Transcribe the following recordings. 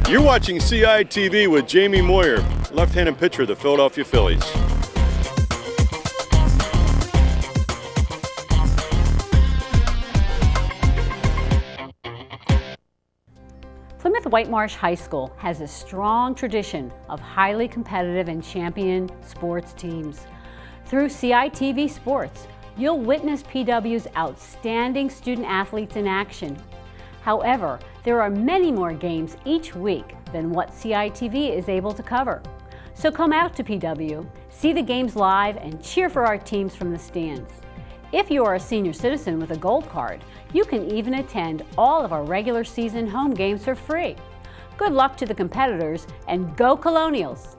You're watching CITV with Jamie Moyer, left-handed pitcher of the Philadelphia Phillies. Plymouth Whitemarsh High School has a strong tradition of highly competitive and champion sports teams. Through CITV Sports, you'll witness PW's outstanding student athletes in action. However, there are many more games each week than what CITV is able to cover. So come out to PW, see the games live, and cheer for our teams from the stands. If you are a senior citizen with a gold card, you can even attend all of our regular season home games for free. Good luck to the competitors, and go Colonials!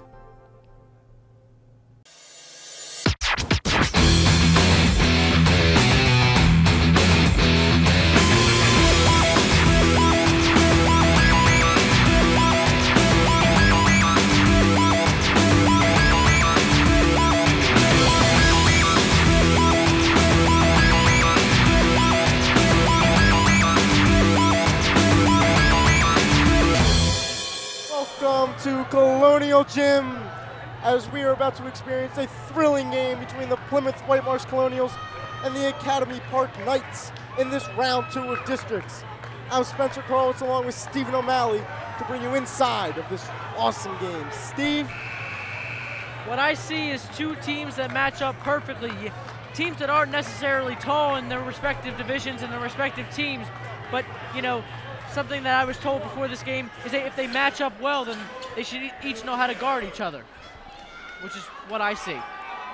Welcome to Colonial Gym, as we are about to experience a thrilling game between the Plymouth Whitemarsh Colonials and the Academy Park Knights in this round 2 of districts. I'm Spencer Carlitz along with Stephen O'Malley to bring you inside of this awesome game. Steve? What I see is two teams that match up perfectly. Teams that aren't necessarily tall in their respective divisions and their respective teams, but you know, something that I was told before this game is that if they match up well, then they should each know how to guard each other, which is what I see.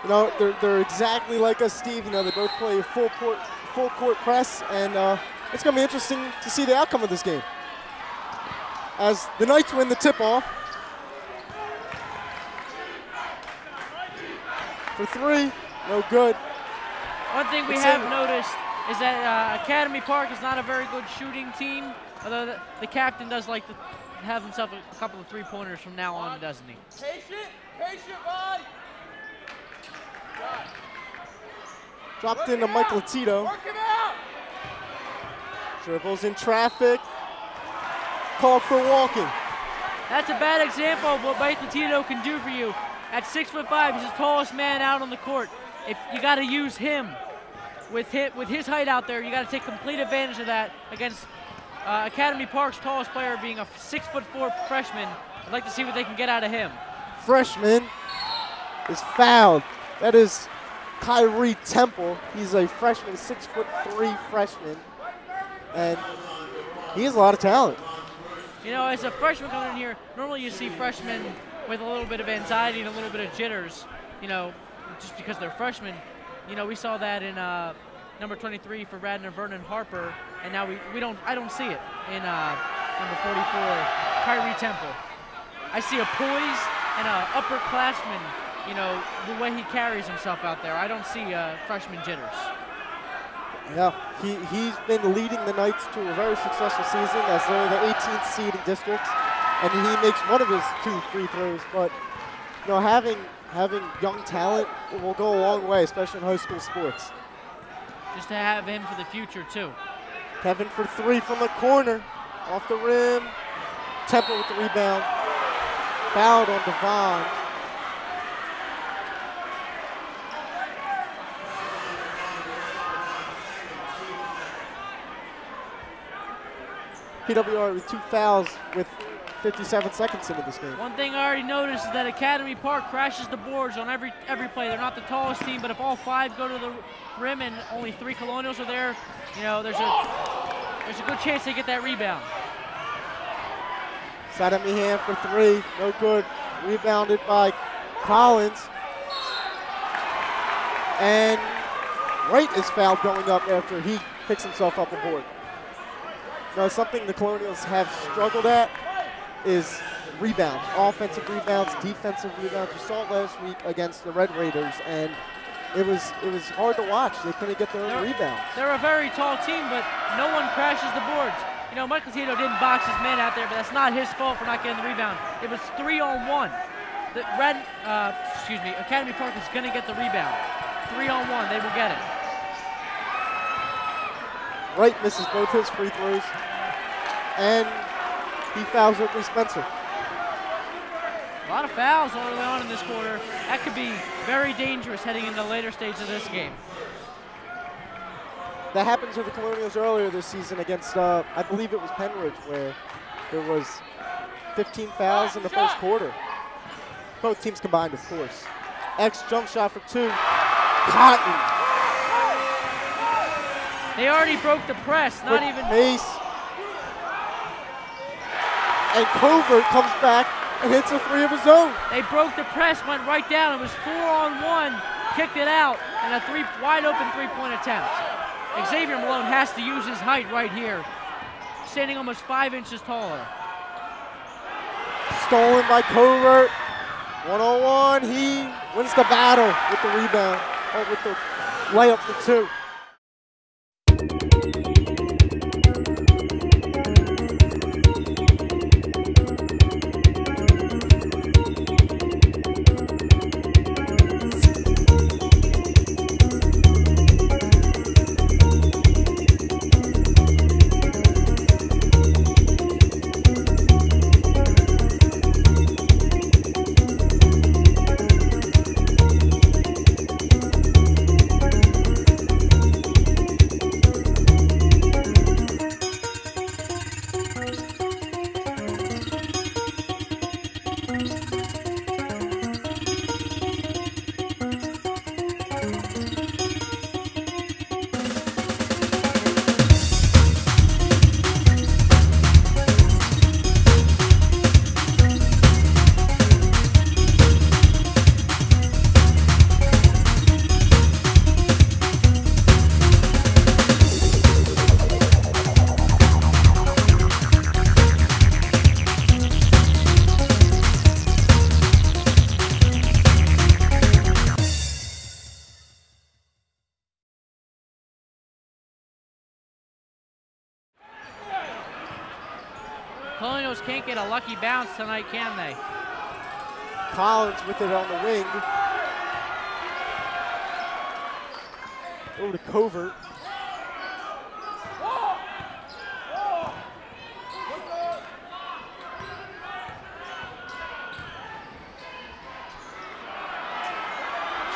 You know, they're exactly like us, Steve. You know, they both play full court press, and it's going to be interesting to see the outcome of this game. As the Knights win the tip-off. For 3, no good. One thing we have noticed is that Academy Park is not a very good shooting team, although the captain does like to have himself a couple of three-pointers from now on, doesn't he? Patient, bud. Dropped into Mike Latito. Work him out. Dribbles in traffic. Called for walking. That's a bad example of what Mike Latito can do for you. At 6'5", he's the tallest man out on the court. If you got to use him. With his height out there, you got to take complete advantage of that against Academy Park's tallest player being a 6'4" freshman. I'd like to see what they can get out of him. Freshman is fouled. That is Kyrie Temple. He's a freshman, 6'3" freshman, and he has a lot of talent. You know, as a freshman coming in here, normally you see freshmen with a little bit of anxiety and a little bit of jitters, you know, just because they're freshmen. You know, we saw that in number 23 for Radner Vernon Harper, and now I don't see it in number 44, Kyrie Temple. I see a poise and an upperclassman, you know, the way he carries himself out there. I don't see freshman jitters. Yeah, he's been leading the Knights to a very successful season as they're the 18th seed in districts, and he makes one of his 2 free throws. But you know, having young talent will go a long way, especially in high school sports. Just to have him for the future too. Kevin for 3 from the corner, off the rim. Temple with the rebound. Fouled on Devon. PWR with 2 fouls with 57 seconds into this game. One thing I already noticed is that Academy Park crashes the boards on every play. They're not the tallest team, but if all 5 go to the rim and only 3 Colonials are there, you know, there's a good chance they get that rebound. Side Meehan for 3, no good. Rebounded by Collins. And Wright is fouled going up after he picks himself up a board. Now, something the Colonials have struggled at is rebounds, offensive rebounds, defensive rebounds. You saw it last week against the Red Raiders, and it was hard to watch. They couldn't get their own rebounds. They're a very tall team, but no one crashes the boards. You know, Michael Tito didn't box his man out there, but that's not his fault for not getting the rebound. It was 3-on-1. The Academy Park is going to get the rebound. 3-on-1, they will get it. Wright misses both his free throws. And he fouls Oakley Spencer. A lot of fouls early on in this quarter. That could be very dangerous heading into the later stage of this game. That happened to the Colonials earlier this season against, I believe it was Penridge, where there was 15 fouls in the first quarter. Both teams combined, of course. X jump shot for 2. Cotton. They already broke the press, not even. Mace. And Covert comes back and hits a 3 of his own. They broke the press, went right down. It was 4-on-1, kicked it out, and a wide open three-point attempt. Xavier Malone has to use his height right here, standing almost 5 inches taller. Stolen by Covert. 1-on-1, he wins the battle with the rebound, or with the layup for 2. Colonials can't get a lucky bounce tonight, can they? Collins with it on the wing. Over to Covert.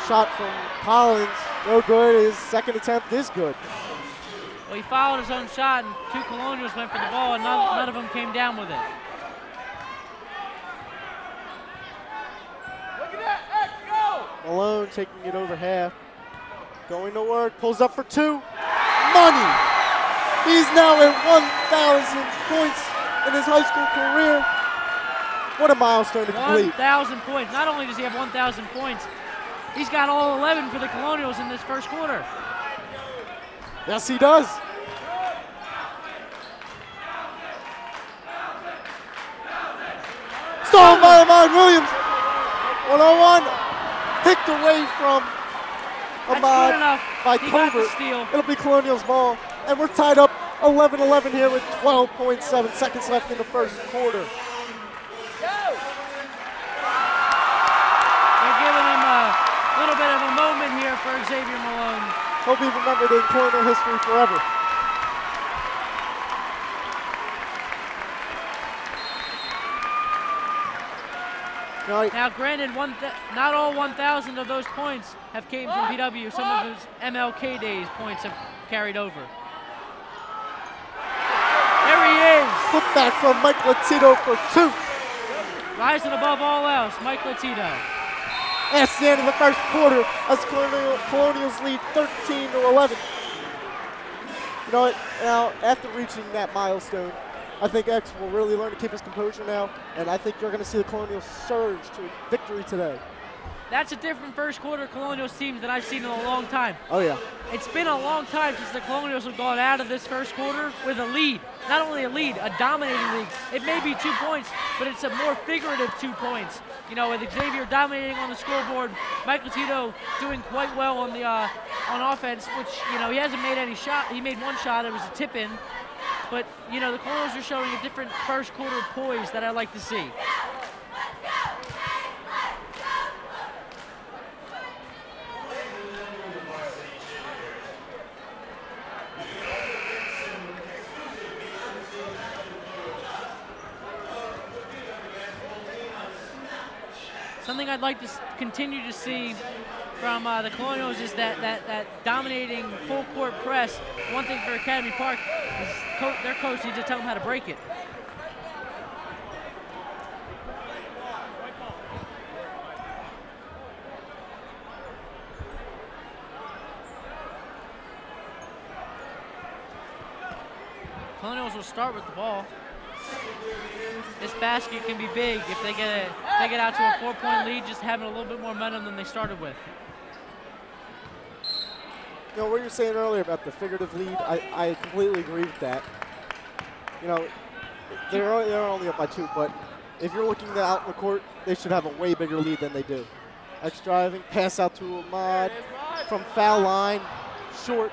Shot from Collins, no good. His second attempt is good. Well, he fouled his own shot, and 2 Colonials went for the ball, and none of them came down with it. Look at that, X, go! Malone taking it over half. Going to work, pulls up for 2. Money! He's now at 1,000 points in his high school career. What a milestone to complete. 1,000 points. Not only does he have 1,000 points, he's got all 11 for the Colonials in this first quarter. Yes, he does. Stolen by Ahmad Williams. 1-on-1. Picked away from Ahmad by Covert. It'll be Colonials ball. And we're tied up 11-11 here with 12.7 seconds left in the first quarter. They're giving him a little bit of a moment here for Xavier Malone. He'll be remembered in Colonial history forever. Now, granted, not all 1,000 of those points have came from PW. Some of his MLK days points have carried over. There he is. Put back from Mike Latito for 2. Rising above all else, Mike Latito. That's the end of the first quarter as Colonials lead 13-11. You know what? Now, after reaching that milestone, I think X will really learn to keep his composure now, and I think you're going to see the Colonials surge to victory today. That's a different first quarter Colonials team than I've seen in a long time. Oh, yeah. It's been a long time since the Colonials have gone out of this first quarter with a lead. Not only a lead, a dominating lead. It may be 2 points, but it's a more figurative 2 points. You know, with Xavier dominating on the scoreboard, Mike Latito doing quite well on the on offense, which, you know, he hasn't made any shot. He made 1 shot. It was a tip-in. But, you know, the Colonials are showing a different first quarter poise that I like to see. Something I'd like to continue to see from the Colonials is that dominating full court press. One thing for Academy Park is their coach needs to tell them how to break it. Colonials will start with the ball. This basket can be big if they get out to a 4-point lead, just having a little bit more momentum than they started with. You know, what you were saying earlier about the figurative lead, I completely agree with that. You know, they're only up by 2, but if you're looking out in the court, they should have a way bigger lead than they do. X driving, pass out to Ahmad from foul line, short.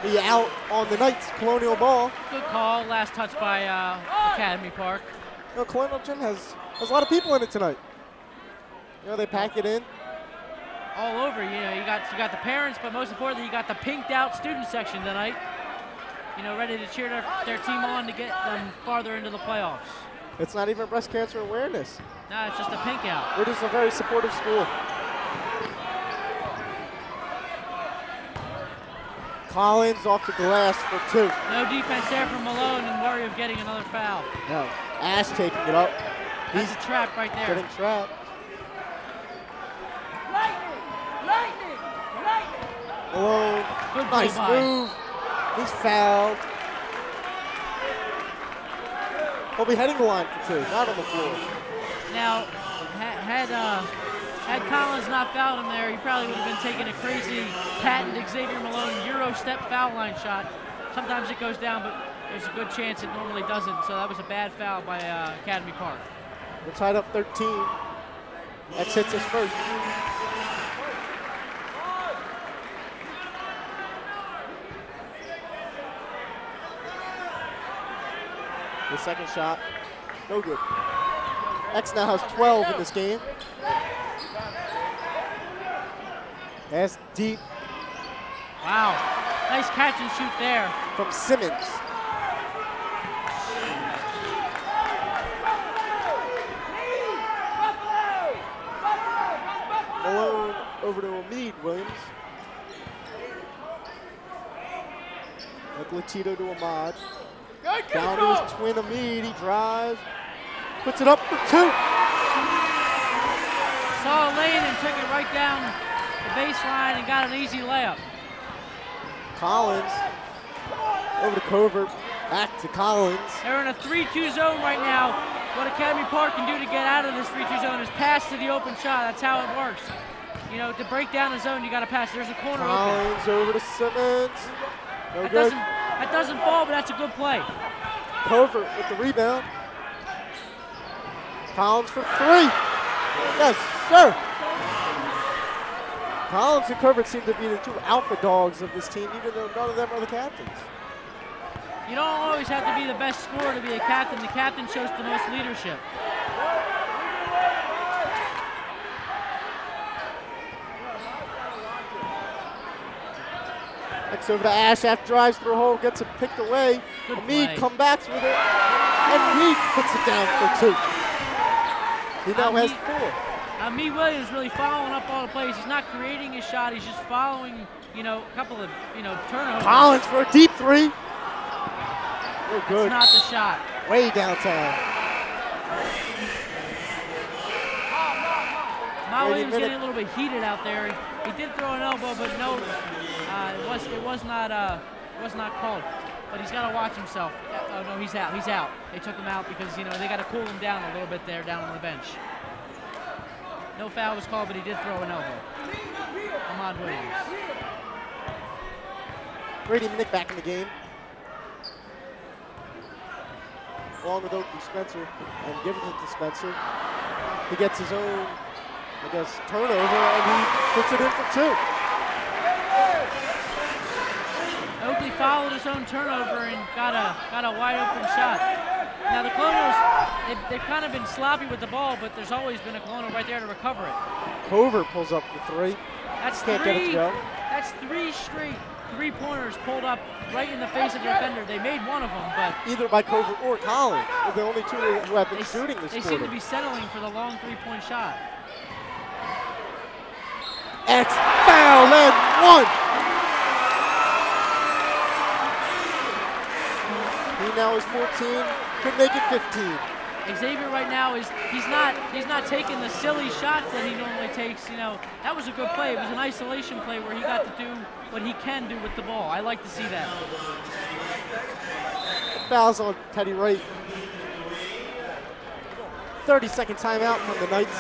Be out on the Knights, Colonial ball. Good call, last touch by Academy Park. You know, Colonial Gym has a lot of people in it tonight. You know, they pack it in. All over, you know, you got the parents, but most importantly, you got the pinked out student section tonight. You know, ready to cheer their team on to get them farther into the playoffs. It's not even breast cancer awareness. No, it's just a pink out. We're just a very supportive school. Collins off the glass for 2. No defense there from Malone and worry of getting another foul. No, Ash taking it up. He's a trap right there. Getting trapped. Lightning! Malone, Good nice move. He's fouled. He'll be heading the line for 2, not on the floor. Now, had Collins not fouled him there, he probably would have been taking a crazy patent Xavier Malone Euro step foul line shot. Sometimes it goes down, but there's a good chance it normally doesn't. So that was a bad foul by Academy Park. We're tied up 13. X hits us first. The second shot, no good. X now has 12 in this game. That's deep. Wow, nice catch and shoot there. From Simmons. Malone over to Amid Williams. Latito to Ahmad. Down to his twin Amid, he drives. Puts it up for 2. Saw a lane and took it right down the baseline and got an easy layup. Collins over to Covert, back to Collins. They're in a 3-2 zone right now. What Academy Park can do to get out of this 3-2 zone is pass to the open shot. That's how it works. You know, to break down the zone, you got to pass. There's a corner Collins open. over to Simmons. No good. That doesn't fall, but that's a good play. Covert with the rebound. Collins for 3. Yes, sir. Collins and Covert seem to be the 2 alpha dogs of this team, even though none of them are the captains. You don't always have to be the best scorer to be a captain. The captain shows the most leadership. Next over to Ash, after drives through a hole, gets it picked away. Amid comebacks with it, and he puts it down for 2. He now has 4. Amid Williams really following up all the plays. He's not creating his shot. He's just following, you know, a couple of, you know, turnovers. Collins for a deep 3. No good. That's not the shot. Way downtown. Ma Williams getting a little bit heated out there. He did throw an elbow, but no, it was not called. But he's got to watch himself. Oh no, he's out. He's out. They took him out because, you know, they got to cool him down a little bit there down on the bench. No foul was called, but he did throw an elbow. Ahmad Williams. Brady Minnick back in the game. Along with Oakley Spencer, and gives it to Spencer. He gets his own, I guess, turnover, and he puts it in for 2. Oakley followed his own turnover and got a wide open shot. Now the Colonials, they've kind of been sloppy with the ball, but there's always been a Colonial right there to recover it. Covert pulls up the 3. That's Can't get it to go. That's 3 straight 3-pointers pulled up right in the face of the defender. They made one of them, but either by Covert or Collins. They're the only two who have been shooting this they quarter. seem to be settling for the long 3-point shot. X foul and one. He now is 14, could make it 15. Xavier right now he's not taking the silly shots that he normally takes. You know, that was a good play. It was an isolation play where he got to do what he can do with the ball. I like to see that. Fouls on Teddy Wright. 30-second timeout from the Knights.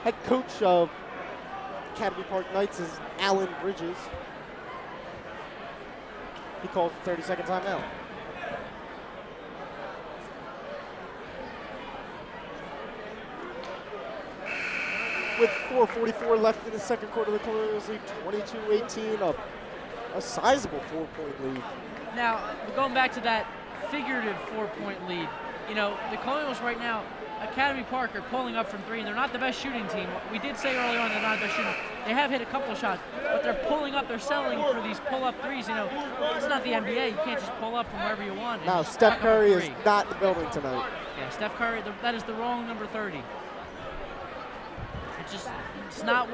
Head coach of Academy Park Knights is Alan Bridges. He calls the 30-second timeout. With 4:44 left in the second quarter, the Colonials lead 22-18, a sizable 4-point lead. Now, going back to that figurative 4-point lead, you know, the Colonials right now, Academy Park are pulling up from 3, and they're not the best shooting team. We did say earlier on they're not the best shooting. They have hit a couple of shots, but they're pulling up. They're settling for these pull-up threes. You know, it's not the NBA. You can't just pull up from wherever you want. Now, Steph Curry is not in the building tonight. Yeah, Steph Curry, that is the wrong number 30. It's not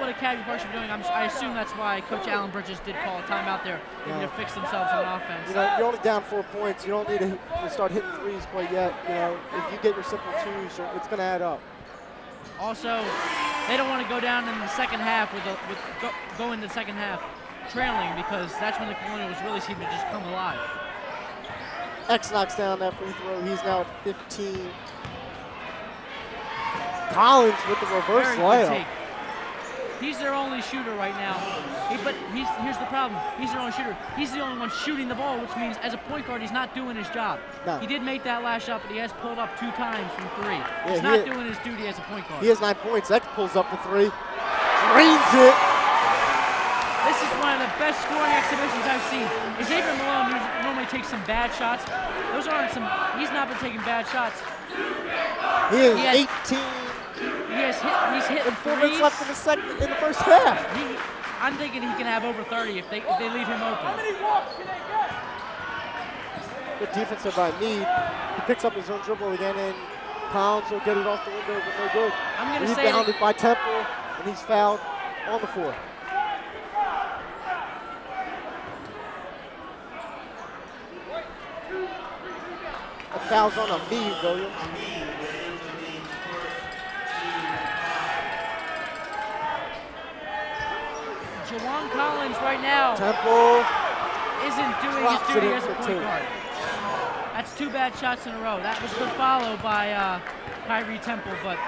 what Academy Park should be doing. I assume that's why Coach Alan Bridges did call a timeout there. They need to fix themselves on offense. You know, you're only down 4 points. You don't need to start hitting threes quite yet. You know, if you get your simple twos, it's going to add up. Also, they don't want to go down in the second half go into the second half trailing, because that's when the Colonials really seem to just come alive. X knocks down that free throw. He's now at 15. Collins with the reverse layup. He's their only shooter right now. But here's the problem. He's their only shooter. He's the only one shooting the ball, which means as a point guard, he's not doing his job. No. He did make that last shot, but he has pulled up 2 times from 3. He's not doing his duty as a point guard. He has 9 points. X pulls up the 3. Drains it. This is one of the best scoring exhibitions I've seen. Xavier Malone normally takes some bad shots. Those aren't some. He's not been taking bad shots. He is 18. He's hit 4 minutes left in the first half. I'm thinking he can have over 30 if they leave him open. How many walks can they get? Good defensive by Meade. He picks up his own dribble again, and Collins will get it off the window, but no good. I'm going to say rebounded by Temple, and he's fouled on the floor. A foul's on Meade, Williams. Jawan Collins right now Temple isn't doing his duty as a point guard. That's 2 bad shots in a row. That was a good follow by Kyrie Temple, but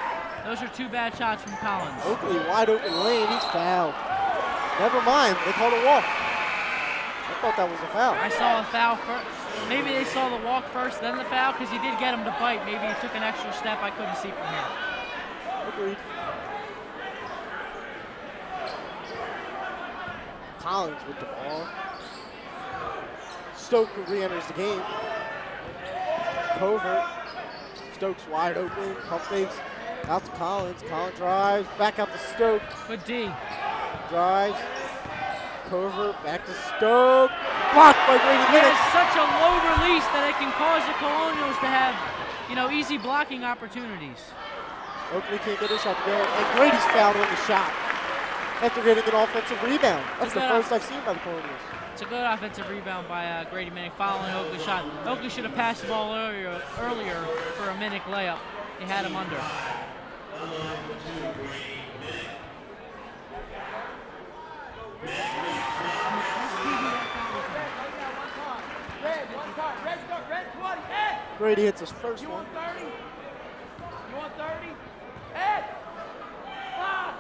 those are 2 bad shots from Collins. Oakley, wide open lane, he's fouled. Never mind, they called a walk. I thought that was a foul. I saw a foul first. Maybe they saw the walk first, then the foul, because he did get him to bite. Maybe he took an extra step I couldn't see from here. Agreed. Collins with the ball. Stoke re-enters the game. Covert. Stokes wide open. Pump fakes. Out to Collins. Collins drives. Back out to Stoke. Good D. Drives. Covert. Back to Stoke. Blocked by Grady It Minnick. is such a low release that it can cause the Colonials to have, you know, easy blocking opportunities. Oakley can't get his shot together. And Grady's fouled on the shot after getting an offensive rebound. That's the first I've seen by the Colonials. It's a good offensive rebound by Grady Minnick following Oakley's shot. Oakley should have passed the ball earlier for a Minnick layup. He had him under. Red 20, Ed! Grady hits his first You one. want 30? You want 30? Ed! Ah!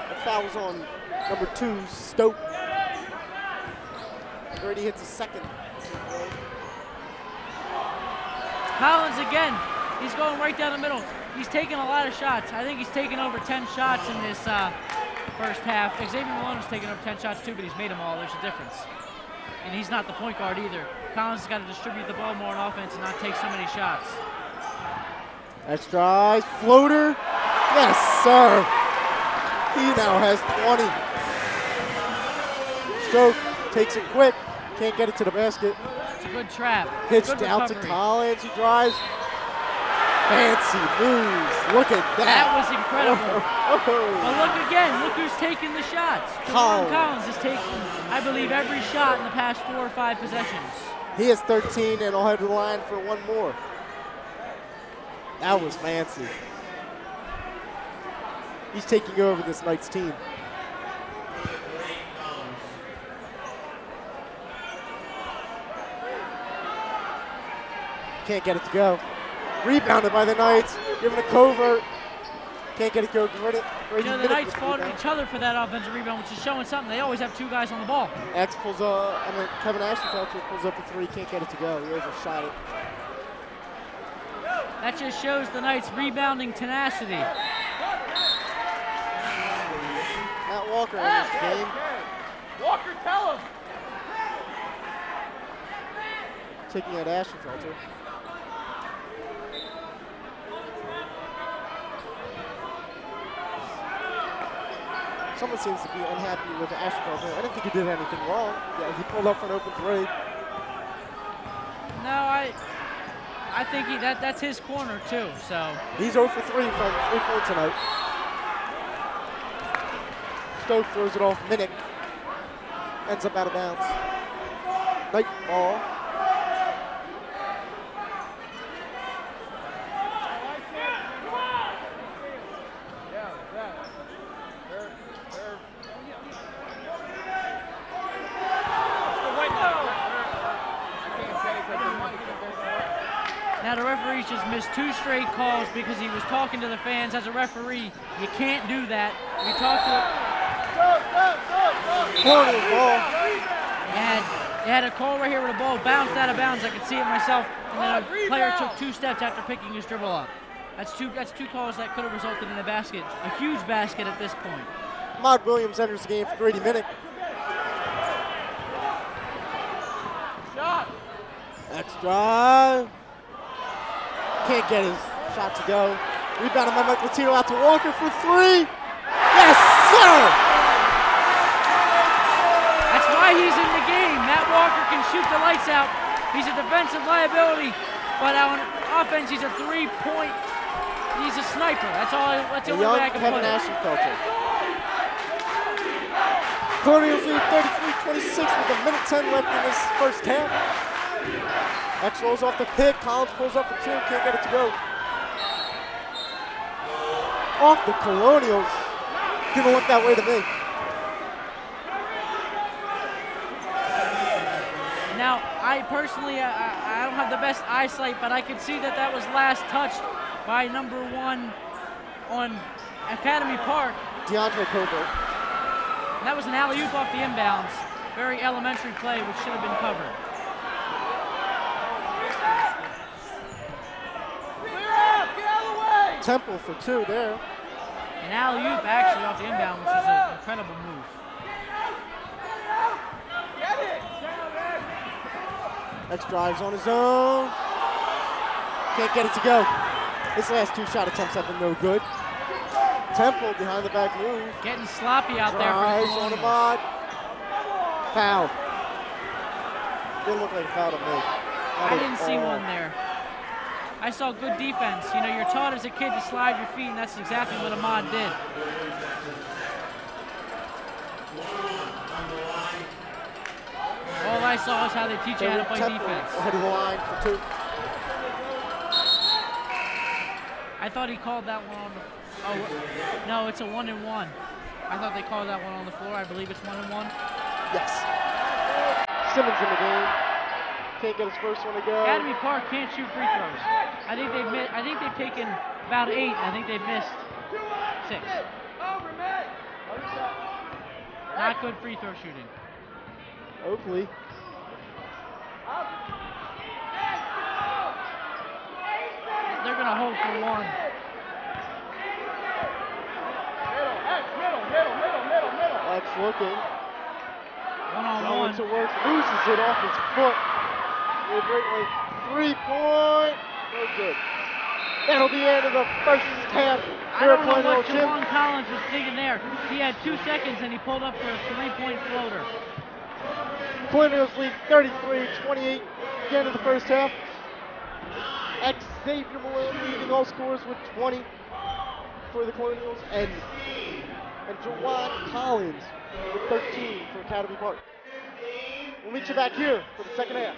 The foul's on number 2, Stoke. Grady hits a second. Collins again. He's going right down the middle. He's taking a lot of shots. I think he's taken over 10 shots in this first half. Xavier Malone has taken over 10 shots too, but he's made them all. There's a difference. and he's not the point guard either. Collins has got to distribute the ball more on offense and not take so many shots. That's drive, floater. Yes, sir. He now has 20. Stoke takes it quick. Can't get it to the basket. It's a good trap. Pitch Good down recovery. to Collins. He drives. Fancy moves. Look at that. That was incredible. Oh. But look again. Look who's taking the shots. Collins is taking, I believe, every shot in the past 4 or 5 possessions. He has 13 and will head to the line for one more. That was fancy. He's taking over this Knights team. Can't get it to go. Rebounded by the Knights, given a covert. Can't get it to go. You know, the Knights fought each other for that offensive rebound, which is showing something. They always have 2 guys on the ball. Kevin Ashenfelter pulls up a 3, can't get it to go. He overshot it. That just shows the Knights' rebounding tenacity. Matt Walker in this game. Walker, tell him. Taking out Ashenfelter. Someone seems to be unhappy with Ashenfelter. I didn't think he did anything wrong. Yeah, he pulled up for an open 3. No, I think that's his corner too. So he's 0 for 3 from 3-point tonight. Stoke throws it off. Minnick ends up out of bounds. Knight ball. Now the referee's just missed 2 straight calls because he was talking to the fans. As a referee, you can't do that. You talk to Corner ball. You had a call right here where the ball bounced out of bounds. I could see it myself. And then a player took 2 steps after picking his dribble up. That's two calls that could have resulted in a basket, a huge basket at this point. Ahmad Williams enters the game for Grady Minnick. Shot. Next drive. Can't get his shot to go. Rebounded by Mike Latino out to Walker for 3. Yes, sir! That's why he's in the game. Matt Walker can shoot the lights out. He's a defensive liability, but on offense, he's a 3-point. He's a sniper. That's the only way I can put it. Ashenfelter. Colonials lead 33-26 with 1:10 left in this first half. X rolls off the pick. Collins pulls up for 2. Can't get it to go. Off the Colonials. Didn't look that way to me. Now, I personally, I don't have the best eyesight, but I can see that was last touched by number 1 on Academy Park. DeAndre Covert. And that was an alley-oop off the inbounds. Very elementary play, which should have been covered. Temple for 2 there. An alley-oop actually off the inbound, which is an incredible move. X drives on his own. Can't get it to go. His last 2 shot attempts have been no good. Temple behind the back move. Getting sloppy out there for Drives the on Colonials. Ahmad. Foul. Didn't look like a foul to me. I didn't see one there. I saw good defense. You know, you're taught as a kid to slide your feet, and that's exactly what Ahmad did. All I saw is how they teach you how to play defense. Ahead of the line for 2. I thought he called that one on the. Oh no, it's a 1-and-1. I thought they called that one on the floor. I believe it's 1-and-1. Yes. Simmons in the game. Can't get his first one to go. Academy Park can't shoot free throws. I think they've taken about 8. I think they've missed 6. Not good free throw shooting. Oakley. They're gonna hold for 1. X looking. One-on-one. to work, loses it off his foot. Greatly. 3-point. No good. That'll be the end of the first half. I don't know what Javon Collins was thinking there. He had 2 seconds and he pulled up for a 3-point floater. Colonials lead 33-28 at the end of the first half. Xavier Malone leading all scores with 20 for the Colonials, and Jawan Collins with 13 for Academy Park. We'll meet you back here for the second half.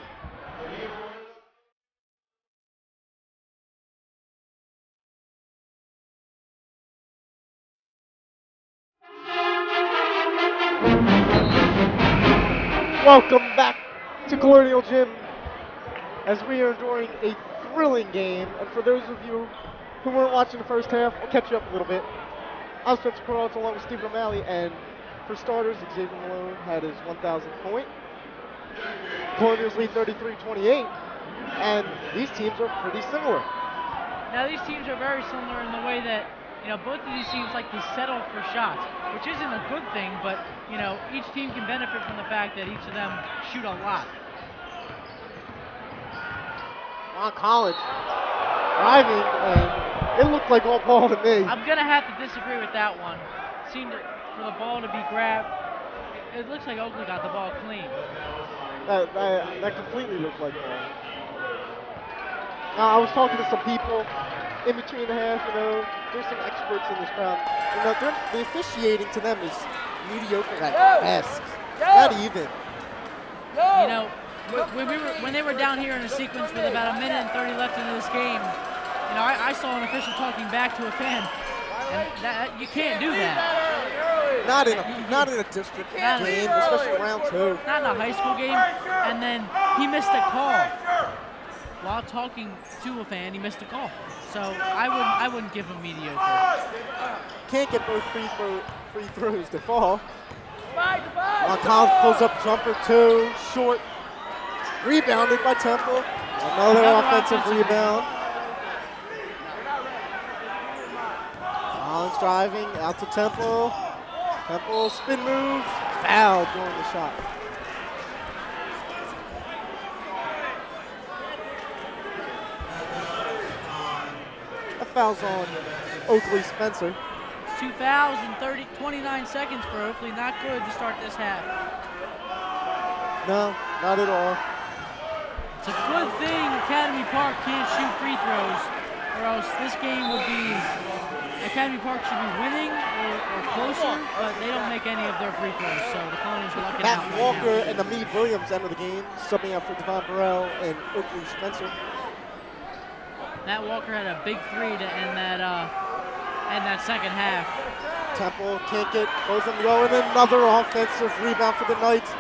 Welcome back to Colonial Gym as we are enjoying a thrilling game. And for those of you who weren't watching the first half, I'll catch you up a little bit. I'm Spencer Corrales along with Stephen O'Malley, and for starters, Xavier Malone had his 1,000th point. Colonials lead 33-28, and these teams are pretty similar. Now these teams are very similar in the way that, both of these teams like to settle for shots, which isn't a good thing, but, each team can benefit from the fact that each of them shoot a lot. Ron Collins driving, and it looked like all ball to me. I'm going to have to disagree with that one. Seemed for the ball to be grabbed. It looks like Oakley got the ball clean. That completely looked like ball. Now, I was talking to some people in between the half, there's some experts in this crowd. The officiating to them is mediocre at best. Not even. When they were down here in a sequence with about 1:30 left into this game, I saw an official talking back to a fan, and you can't do that. Not in a district game, especially round 2. Not in a high school game. And then he missed a call while talking to a fan. He missed a call. So I wouldn't give him mediocre. Can't get both free throws to fall. Collins pulls up jumper 2, short. Rebounded by Temple. Another offensive rebound. Collins driving out to Temple. Temple spin move. Foul during the shot. That foul's on Oakley Spencer. 2 fouls in 29 seconds for Oakley. Not good to start this half. No, not at all. It's a good thing Academy Park can't shoot free throws, or else this game would be, Academy Park should be winning or closer, but they don't make any of their free throws, so the Colonials are lucking out. Matt Walker and Amid Williams enter the game, subbing out for Devon Burrell and Oakley Spencer. Matt Walker had a big 3 to end that second half. Temple can't get both of them going. Another offensive rebound for the Knights.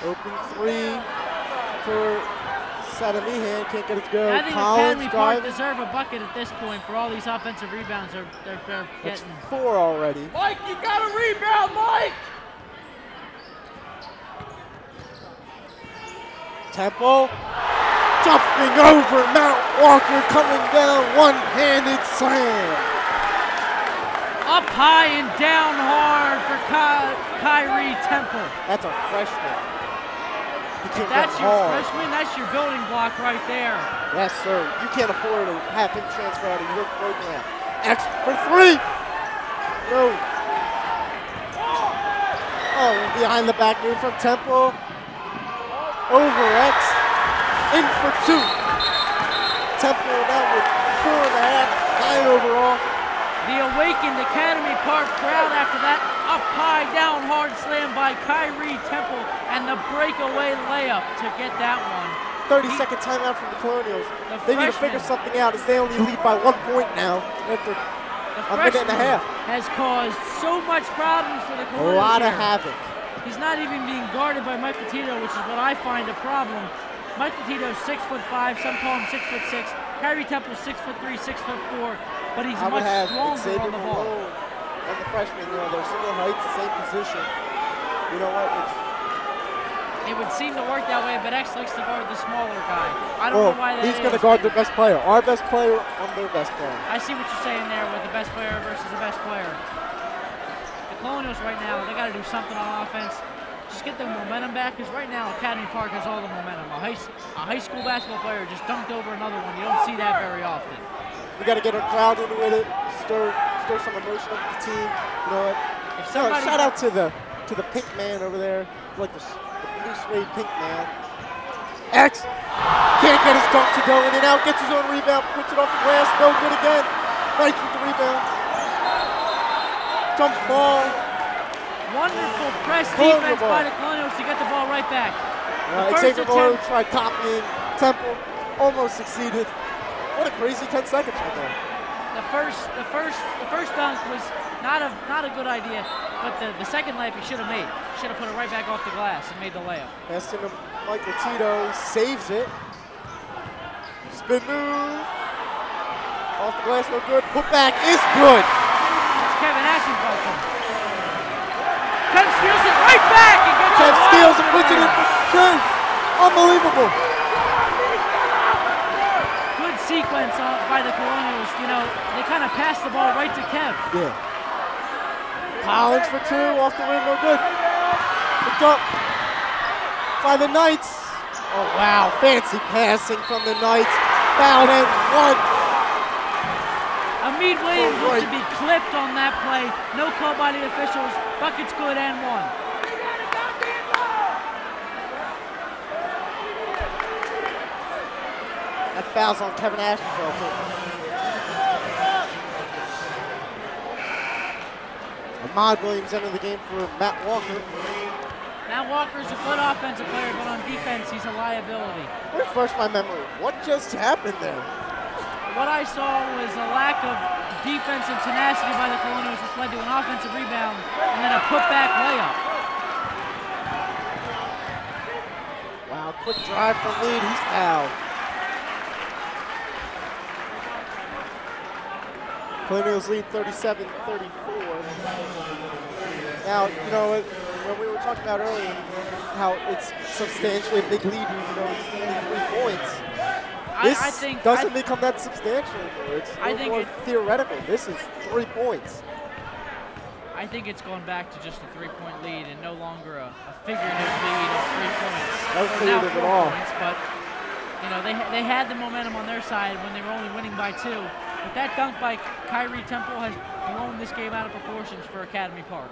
Open 3 for Sadamihan, can't get it to go. I think Collins Academy Park deserve a bucket at this point for all these offensive rebounds they're That's getting. 4 already. Mike, you got a rebound, Mike! Temple jumping over Mount Walker, coming down, one-handed slam. Up high and down hard for Kyrie Temple. That's a freshman. That's your freshman, that's your building block right there. Yes, sir. You can't afford to have him transfer out of your program. X for 3. No. Oh, behind the back move from Temple. Over X. In for 2. Temple now with 4.5, 9 overall. The awakened Academy Park crowd after that up high, down hard slam by Kyrie Temple and the breakaway layup to get that one. 30-second timeout from the Colonials. They need to figure something out as they only lead by 1 point now after a minute and a half. Has caused so much problems for the Colonials. A lot of here. havoc. He's not even being guarded by Mike Petito, which is what I find a problem. Mike Petito's 6'5", some call him 6'6". Kyrie Temple's 6'3", 6'4", but he's much stronger on the ball. And the freshmen, they're similar heights, same position. You know what? It would seem to work that way, but X likes to guard the smaller guy. I don't know why that is. He's going to guard their best player. Our best player on their best player. I see what you're saying there with the best player versus the best player. The Colonials right now, they got to do something on offense. just get the momentum back, because right now Academy Park has all the momentum. A high school basketball player just dunked over another one. You don't see that very often. We got to get our crowd into it, stir some emotion up with the team. You know what? Shout out to the pink man over there, like the blue suede pink man. X can't get his dunk to go in and out, gets his own rebound, puts it off the glass, no good again. Nice with the rebound. Jump ball. Wonderful press defense by the Colonials to get the ball right back. Xavier Moore tried copying Temple, almost succeeded. What a crazy 10 seconds right there. The first dunk was not a good idea, but the second layup he should have made. Should have put it right back off the glass and made the layup. Pass into Michael Tito, saves it. Spin move. Off the glass, no good. Put back is good. It's Kevin Ashenfeldt. Kev steals it right back and gets Kev steals and puts it in for two. Unbelievable. Good sequence by the Colonials. You know, they kind of passed the ball right to Kev. Yeah. Collins for two, off the rim, no good. Picked up by the Knights. Oh wow, fancy passing from the Knights. Fouled and one. Amid Williams was to be clipped on that play. No call by the officials. Bucket's good and one. That foul's on Kevin Ashenfeldt. Ahmad Williams entered the game for Matt Walker. Matt Walker's a good offensive player, but on defense, he's a liability. Refresh my memory. What just happened there? What I saw was a lack of defense and tenacity by the Colonials, which led to an offensive rebound and then a putback layup. Wow, quick drive from Lead. He's fouled. Colonials lead 37-34. Now, you know, when we were talking about earlier how it's substantially a big lead, even though it's only 3 points. This doesn't become that substantial anymore. It's more theoretical. This is 3 points. I think it's going back to just a 3-point lead and no longer a figurative lead of 3 points. No figurative at all. Points, but you know, they had the momentum on their side when they were only winning by 2. But that dunk by Kyrie Temple has blown this game out of proportions for Academy Park.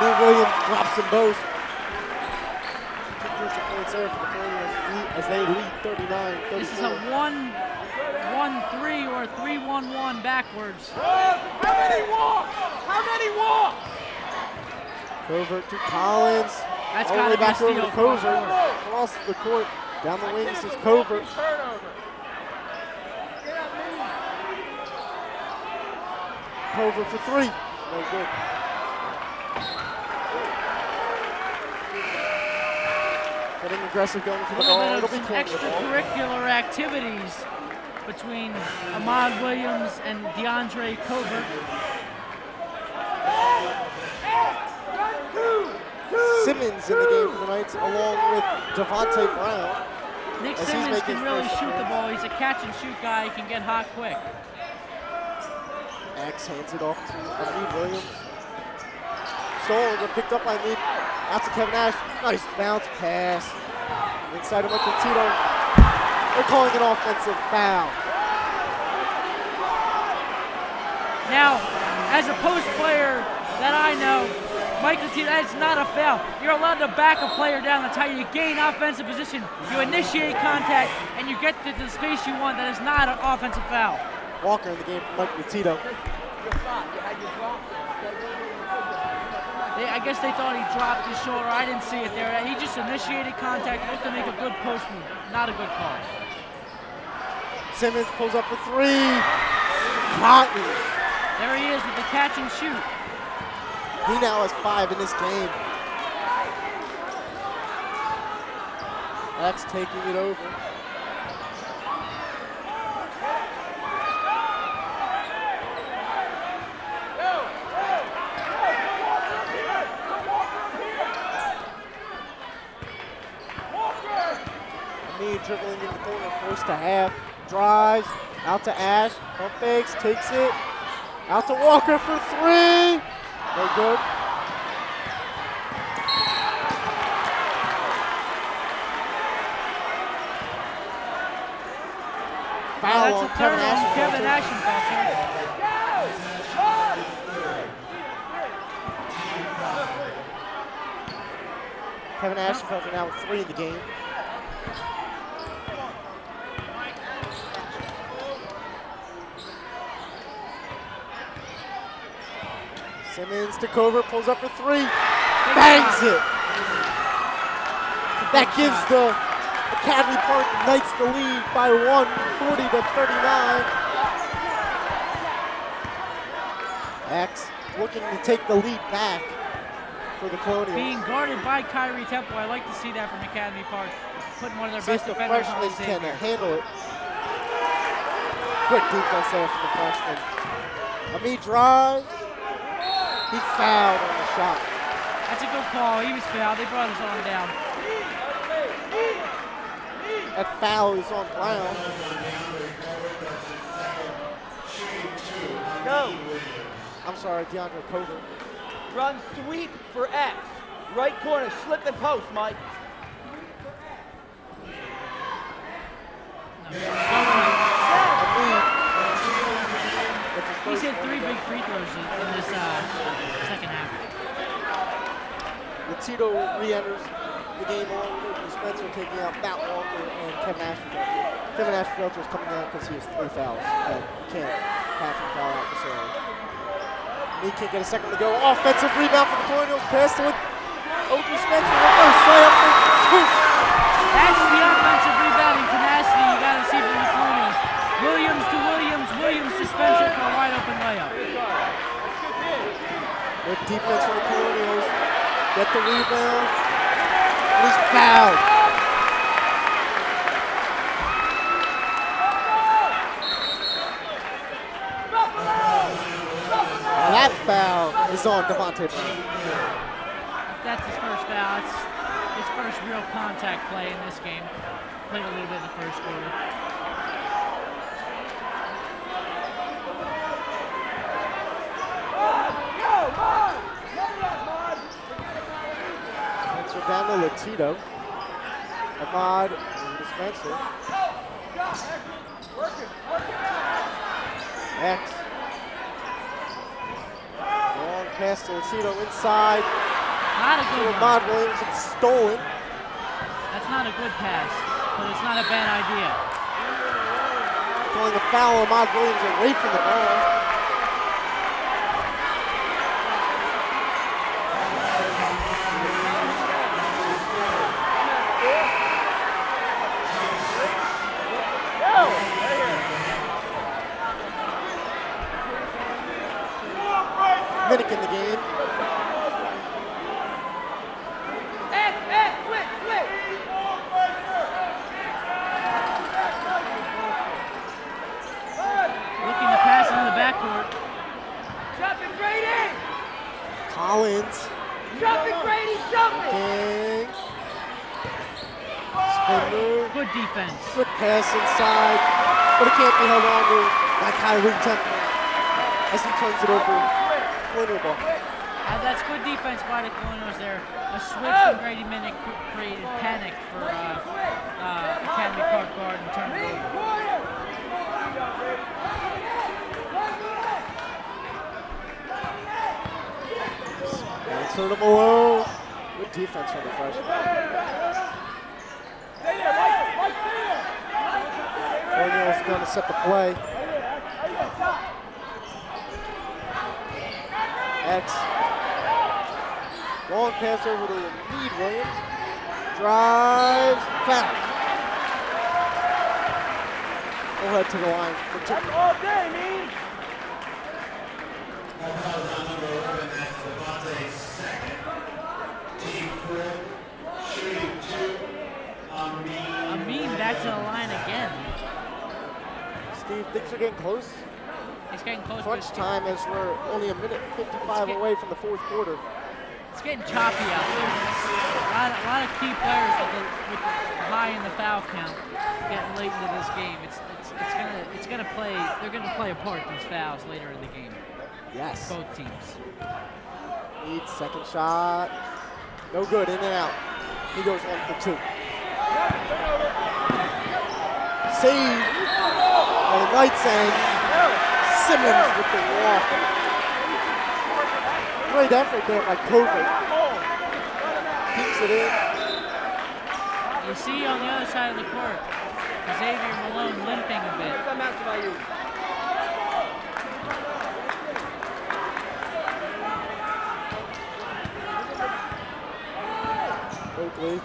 Lou Williams drops them both. 2 crucial points there for the Colonials as they lead 39-34. This is a 1-1-3 or 3-1-1 backwards. How many walk? How many walk? Covert to Collins. That's all the way back over to Covert. Across the court. Down the wings is Covert. Covert for 3. No good. Getting aggressive going for the ball. A little It'll bit be of clean. extracurricular activities between Ahmad Williams and DeAndre Covert. Simmons in the game for the Knights, along with Devontae Brown. Nick Simmons can really shoot the ball. He's a catch-and-shoot guy. He can get hot quick. X hands it off to Amid Williams. Stolen, but picked up by Amid. Out to Kevin Ash. Nice bounce pass. Inside of Michael Tito. They're calling an offensive foul. Now, as a post player that I know, Michael Tito, that's not a foul. You're allowed to back a player down. That's how you gain offensive position. You initiate contact, and you get to the space you want. That is not an offensive foul. Walker in the game for Michael Tito. I guess they thought he dropped his shoulder. I didn't see it there. He just initiated contact, looked to make a good post move. Not a good call. Simmons pulls up for 3. Cotton. There he is with the catch and shoot. He now has 5 in this game. X taking it over. Dribbling in the corner, close to half, drives, out to Ash, pump fakes, takes it, out to Walker for 3, no good. foul on That's a third on Kevin Ashenfelter. Ashenfelter. Kevin Ashenfelter now with 3 in the game. Simmons to Covert, pulls up for 3, bangs it. That gives the Academy Park Knights the lead by 1, 40-39. X looking to take the lead back for the Colonials. Being guarded by Kyrie Temple, I like to see that from Academy Park, putting one of their best the defenders on the freshmen stage. can handle it. Good defense there for the freshman. Ami drives. He's fouled on the shot. That's a good call. He was fouled. They brought his arm down. That foul is on Brown. Go. I'm sorry, DeAndre Covert. Run sweep for X. Right corner, slip and post, Mike. He's hit 3 big free throws in this second half. Tito re-enters the game along with Spencer taking out Matt Walker and Kevin Ashenfelter. Kevin Ashenfelter is coming out because he has 3 fouls and you can't have him foul out this early. He can't get a second to go. Offensive rebound for the Colonials. Pass to Oakley Spencer. Reverse layup for 2. That's the offensive rebounding tenacity you got to see from the Colonials. Williams to Williams, Williams to Spencer for a wide open layup. Good defense for the Colonials. Get the rebound. And he's fouled. And that foul is on Devontae Brown. That's his first foul. It's his first real contact play in this game. Played a little bit in the first quarter. Spencer down to Latito. Ahmad to Spencer. X. Long pass to Latito inside. Not a good one. Ahmad Williams, it's stolen. That's not a good pass, but it's not a bad idea. Calling the foul, Ahmad Williams away from the ball. Minute in the game. Looking to pass into the backcourt. Jumping, Grady! Collins. Jumping, Grady, jumping! King. Spinner. Good defense. Good pass inside. But it can't be held on to by Kyrie Temple as he turns it over. Colonial ball. That's good defense by the Colonials there. A switch from Grady Minnick created panic for Academy Park guard and turned it over. Spencer to Malone. Good defense from the freshman. Colonial's going to set the play. X. Long pass over to Reed Williams. Drives. Foul. We'll head to the line for 2. All day, man. Amin back to the line again. Steve, things are getting close. He's getting close. Crunch time as we're only a minute 55 away from the 4th quarter. It's getting choppy out there. A lot of key players with the high in the foul count getting late into this game. It's gonna play. They're gonna play a part, these fouls, later in the game. Yes. Both teams. Reed, second shot. No good, in and out. He goes 1 for 2. Save. Knights, and Simmons with the walk. Great effort there by Covert. Keeps it in. You see on the other side of the court, Xavier Malone limping a bit. Oakley.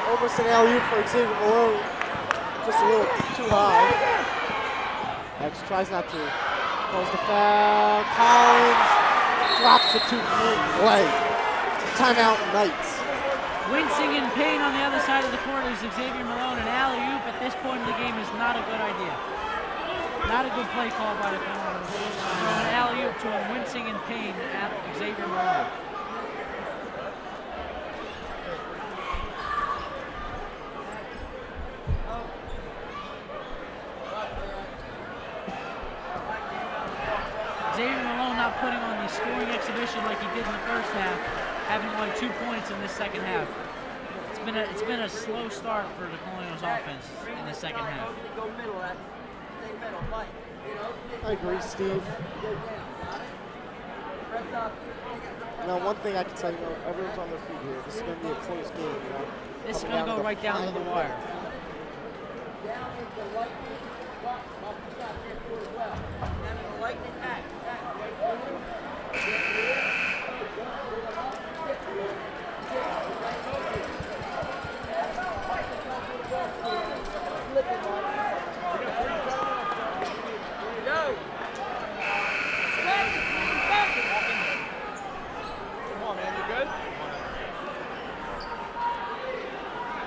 Almost an alley-oop for Xavier Malone. Just a little too high. X tries not to. Calls the foul. Collins drops it to play. Timeout, Knights. Wincing in pain on the other side of the court is Xavier Malone. An alley-oop at this point in the game is not a good idea. Not a good play call by the Colonials. So an alley-oop to him wincing in pain at Xavier Malone. Xavier Malone not putting on the scoring exhibition like he did in the first half, having won 2 points in this second half. It's been a slow start for the Colonials offense in the second half. I agree, Steve. Now, one thing I can tell you, everyone's on their feet here. This is going to be a close game. You know? This is going to go right down to the wire.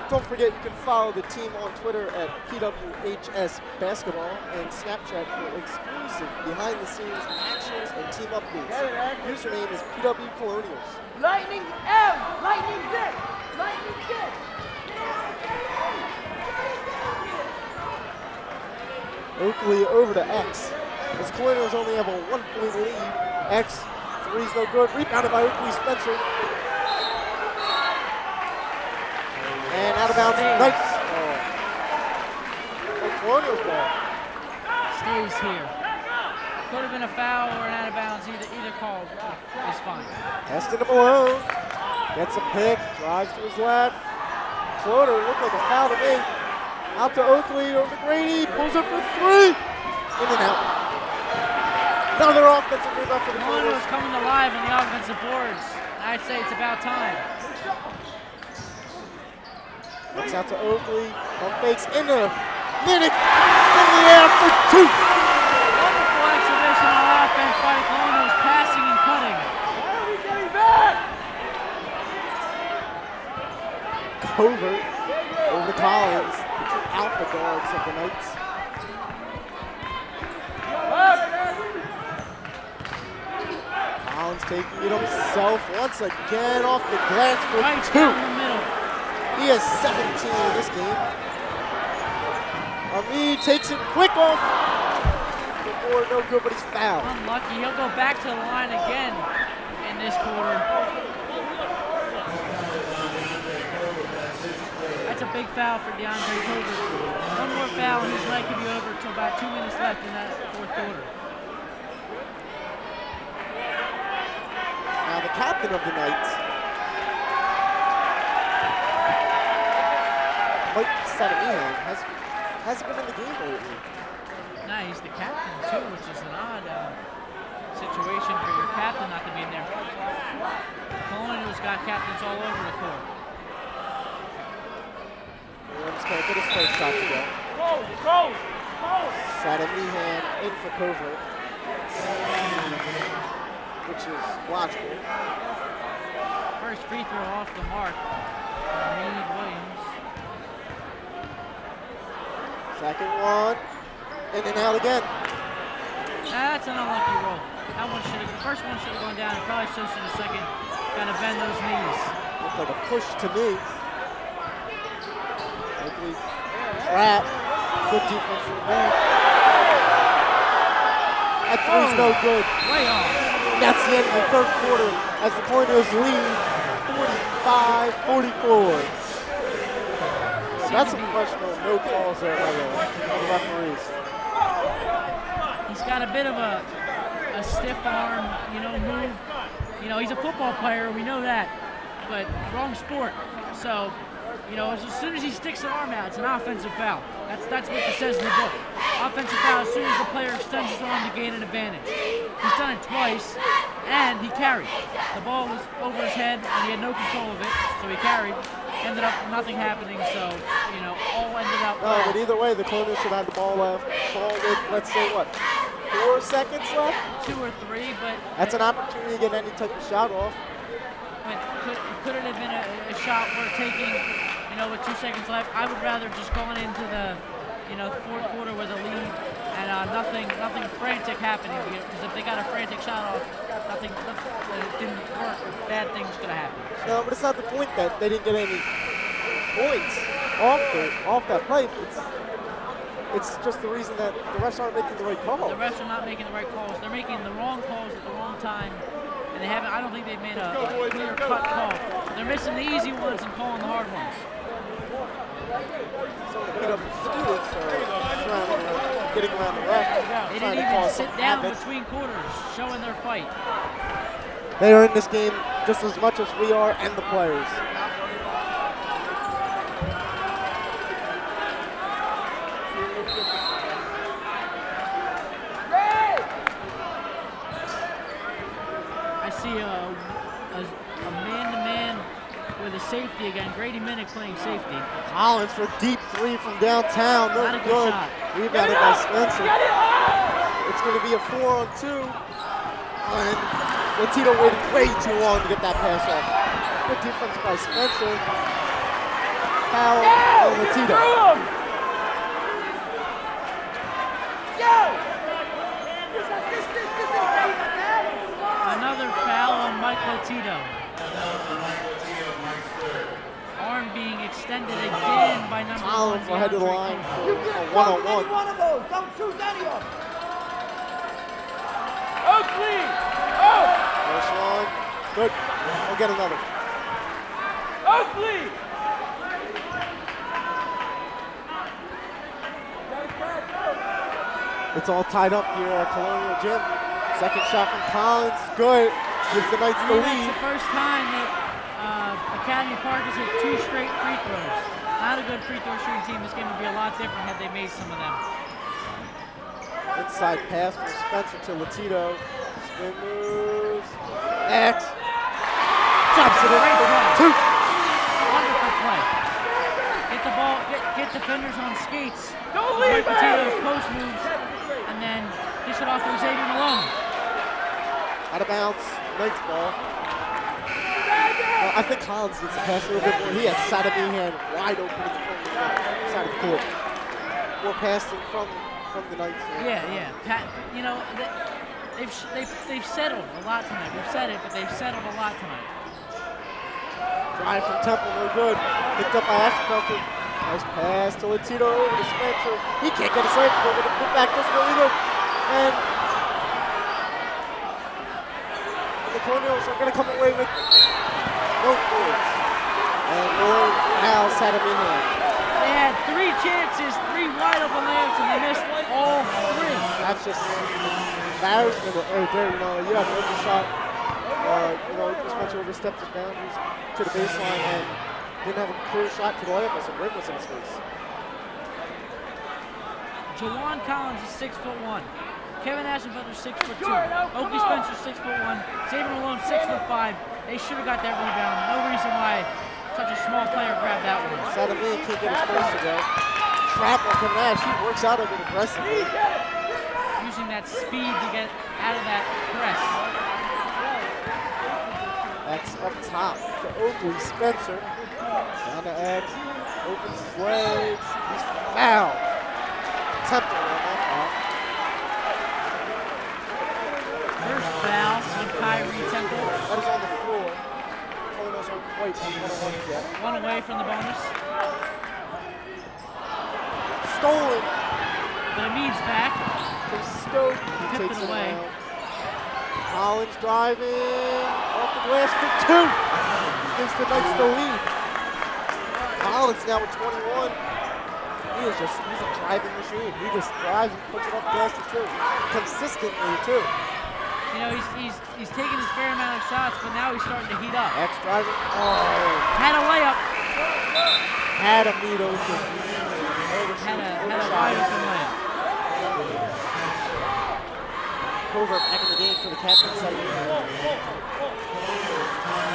Don't forget, you can follow the team on Twitter at PWHS Basketball and Snapchat for exclusive behind-the-scenes actions and team updates. Username is PW Colonials. Lightning M! Lightning Zip! Lightning Zip! Oakley over to X. As Colonials only have a 1-point lead. X, three's no good. Rebounded by Oakley Spencer. And out of bounds, Knights. Colonials ball. Stays here. Could have been a foul or an out of bounds. Either call is fine. Testing to Malone. Gets a pick. Drives to his left. Floater. Looked like a foul to me. Out to Oakley. Over to Grady. Pulls it for three. In and out. Another offensive rebound for the Colonials Colonials. coming alive on the offensive boards. I'd say it's about time. Looks out to Oakley. Pump fakes into Minnick. In the air for two. Wonderful exhibition on offense by the Colonials, passing and cutting. Why are we getting back? Covert over to Collins. The two alpha dogs of the Knights. Collins taking it himself once again off the glass for Right two. down the middle. He has 17 in this game. Armee takes it quick off. Before no good, but he's fouled. Unlucky. He'll go back to the line again in this quarter. That's a big foul for DeAndre Covert. One more foul and he's might give you over to about 2 minutes left in that fourth quarter. Now the captain of the Knights, Mike Sadamian, hasn't been in the game lately. Nah, he's the captain too, which is an odd situation for your captain not to be in there. Colonials got captains all over the court. Williams can't get his first shot to go. Sadamian in for Covert, which is logical. First free throw off the mark for Reed Williams. Second one, in and out again. That's an unlucky roll. That one should have, the first one should have gone down. It probably should have the second. Got to bend those knees. Looked like a push to me. Oakley, trap, good defense from me. That three's no good. Way off. That's the end of the third quarter as the Colonials lead 45-44. That's professional, no calls there by the referees. He's got a bit of a stiff arm, move. He's a football player, we know that, but wrong sport. So, as soon as he sticks an arm out, it's an offensive foul. That's what it says in the book. Offensive foul as soon as the player extends his arm to gain an advantage. He's done it twice, and he carried. The ball was over his head, and he had no control of it, so he carried. Ended up nothing happening, so, all ended up No, but either way, the Colonials should have the ball left. Ball with, let's say, what, 4 seconds left? 2 or 3, but... That's an opportunity to get any type of shot off. But could it have been a shot worth taking, with 2 seconds left? I would rather just gone into the, fourth quarter with a lead and nothing frantic happening. Because if they got a frantic shot off, nothing it didn't work. Bad things could have happened. So. No, but it's not the point that they didn't get any points off that play. It's just the reason that the refs aren't making the right calls. The refs are not making the right calls. They're making the wrong calls at the wrong time. And they haven't. I don't think they've made a clear-cut call. They're missing the easy ones and calling the hard ones. Some of the beat-up students are getting around the ref. They didn't even sit down between quarters, showing their fight. They are in this game just as much as we are and the players. See a man-to-man with a safety again. Grady Minnick playing safety. Collins for deep 3 from downtown. No Not a good good. shot. Rebounded by Spencer. It's going to be a 4-on-2. And Latito waited way too long to get that pass off. Good defense by Spencer. Foul on Latito. Another foul on Mike Latito. Arm being extended again by number 1. Collins will head to the line. You get A 1-on-1. one of those. Don't choose any of them. Oakley! First one. Good. We'll get another. Oakley! It's all tied up here at Colonial Gym. Second shot from Collins. Good. Gives the Knights the That's lead. the first time that Academy Park has hit 2 straight free throws. Not a good free throw shooting team. This game would be a lot different had they made some of them. Inside pass from Spencer to Latito. Spin moves. X. Drops it in. 2. Wonderful play. Get the ball, get defenders on skates. Don't leave Latito's post moves, and then dish it off to Xavier Malone. Out of bounds. Knights ball. I think Collins needs to pass a little bit more. He had Sadamihan wide open in the front side of the court. More passing from the Knights. Yeah. They've settled a lot tonight. We've said it, but they've settled a lot tonight. Drive from Temple, no good. Picked up by Ashenfelter. Nice pass to Latito over to Spencer. He can't get a save, but with a putback doesn't go either. And the Colonials are going to come away with no points. And Malone fouls Sadamihan. They had 3 chances, 3 wide open layups, and they missed all 3. That's just embarrassment right there. You have an open shot. Spencer overstepped his boundaries to the baseline and didn't have a clear shot to the layup as the rim was in his face. Jawan Collins is 6'1". Kevin Ashenfelter 6'2". Oakley Spencer 6'1". Xavier Malone 6'5". They should have got that rebound. No reason why such a small player grabbed that one. Sadamihan can't get his face to go. Trap on Kevin Ash. He works out of it aggressively. Using that speed to get out of that press. X up top to Oakley Spencer. Down to X. Opens his legs. He's fouled. Temple on that foul. First foul on Kyrie Temple. That is on the floor. Colonials aren't quite on 1-on-1 yet. 1 away from the bonus. Stolen But Amid's back. from Stoke. He Tipped takes it away. around. Collins driving off the glass for 2. Gives the Knights the lead. Collins now with 21. He's a driving machine. He just drives and puts it up the basket too. Consistently too. You know, he's taking his fair amount of shots, but now he's starting to heat up. That's driving. Oh. Had a layup. Had a meet open. Had a wide open layup. Cover back in the game for the captain side.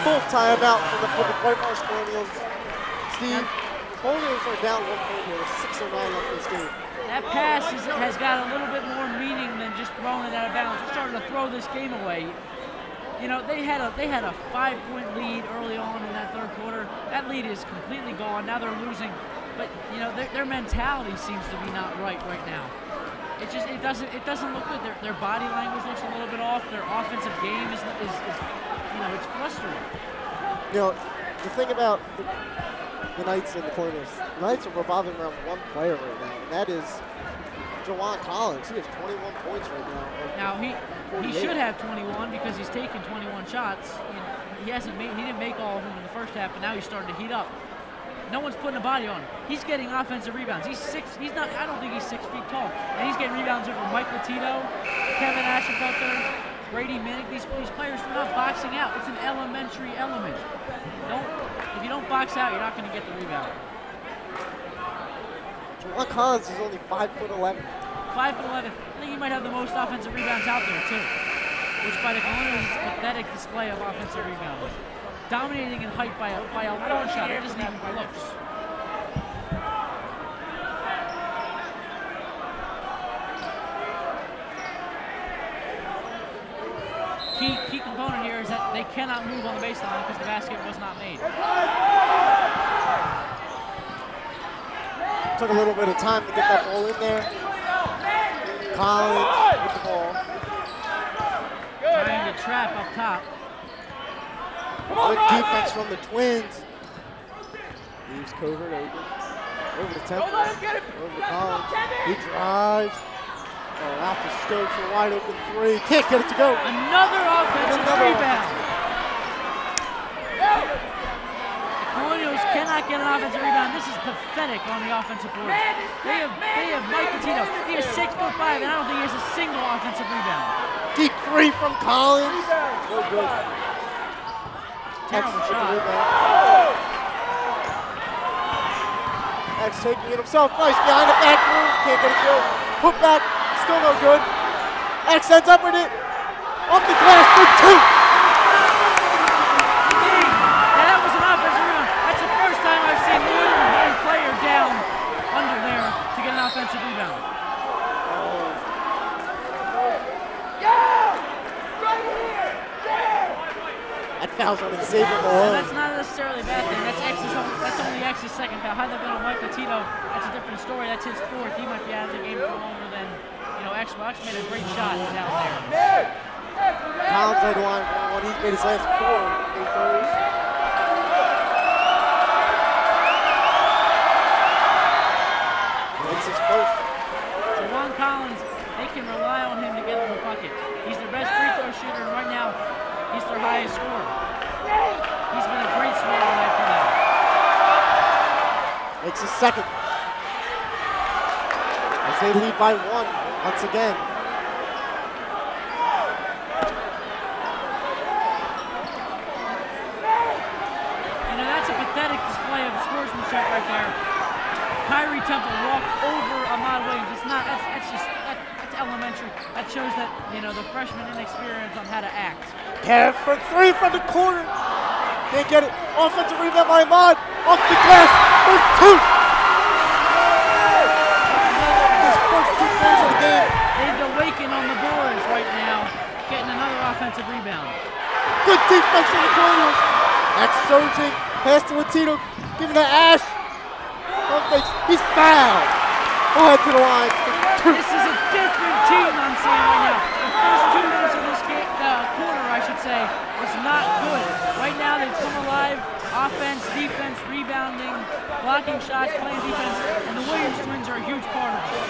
Full timeout for the Whitemarsh Colonials. Steve, Colonials are down 1 point here with 6:09 left in this game. That pass has got a little bit more meaning than just throwing it out of bounds. They're starting to throw this game away. You know, they had a 5-point lead early on in that third quarter. That lead is completely gone. Now they're losing. But you know, their mentality seems to be not right now. It doesn't look good. Their body language looks a little bit off. Their offensive game is you know, it's frustrating. You know, the thing about the Knights and the Colonials, the Knights are revolving around one player right now, and that is Jawan Collins. He has 21 points right now. Now he should have 21 because he's taken 21 shots. You know, he didn't make all of them in the first half, but now he's starting to heat up. No one's putting a body on him. He's getting offensive rebounds. I don't think he's 6 feet tall. And he's getting rebounds over Mike Latino, Kevin Ashenfelter, Brady Minnick. These players are not boxing out. It's an elementary element. If you don't box out, you're not going to get the rebound. Jawan Collins is only 5'11". 5'11". I think he might have the most offensive rebounds out there too, which by the Colonials is a pathetic display of offensive rebounds. Dominating in height by a long shot. It isn't even close. Key component here is that they cannot move on the baseline because the basket was not made. Took a little bit of time to get that ball in there. Collins with the ball. Trying to trap up top. Good defense from the Twins. Leaves Covert open. Over to Temple. Over to Collins. He drives. Oh, out to Stokes for a wide open three. Can't get it to go. Another offensive rebound. The Colonials cannot get an offensive rebound. This is pathetic on the offensive board. They have Mike Coutinho. He is 6'5", and I don't think he has a single offensive rebound. Deep three from Collins. No good. Terrible shot. X taking it himself. Nice behind the back move. Can't get it to go. Put back. Still no good. X ends up with it. Off the glass for two. That was an offensive rebound. That's the first time I've seen more than one player down under there to get an offensive rebound. That foul's on Xavier Malone. That's not necessarily a bad thing. That's only X's second foul. Had that been on Mike Latino, that's a different story. That's his fourth. He might be out of the game for longer than, you know, X. Well, X made a great shot down there. Collins led the line for 1. He's made his last 4 free throws. Makes his first. Jawan Collins, they can rely on him to get them a bucket. He's their best free throw shooter, and right now, he's their highest scorer. He's been a great scorer tonight for them. Makes his second. As they lead by 1 once again. You know, that's a pathetic display of sportsmanship right there. Kyrie Temple walked over Ahmad Williams. It's not, that's elementary. That shows that, you know, the freshman inexperience on how to act. Kev for 3 from the corner. Can't get it. Offensive rebound by Ahmad. Off the glass for 2. His first 2 points of the game. They've awakened on the boards right now, getting another offensive rebound. Good defense from the Colonials. That's surging. Pass to Latino. Giving to Ash. He's fouled. Go ahead to the line. This is a different team I'm seeing right now. The first 2 minutes of this game, quarter, I should say, was not good. Right now they've come alive. Offense, defense, rebounding, blocking shots, playing defense, and the Williams twins are a huge part of it.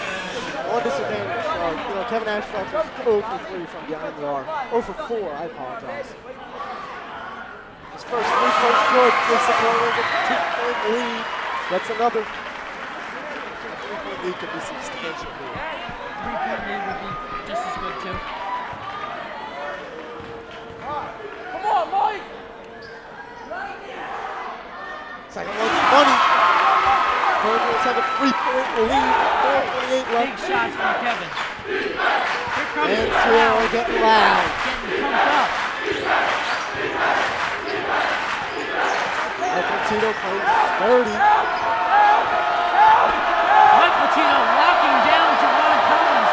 One disadvantage. You know, Kevin Ashford was 0 for 3 from behind the arc. 0 for 4, I apologize. His first free throw good. Gives the Colonials a 2-point lead. That's another. A 3-point lead could be substantial here. 3-point lead would be just as good too. Come on, Mike! Second one's money. Colonials have a 3-point lead. 4:28 left. Big shots from Kevin. Here comes And the Tito crowd. getting loud. Getting pumped up. Michael Tito plays 30. Michael Tito locking down Javon Collins.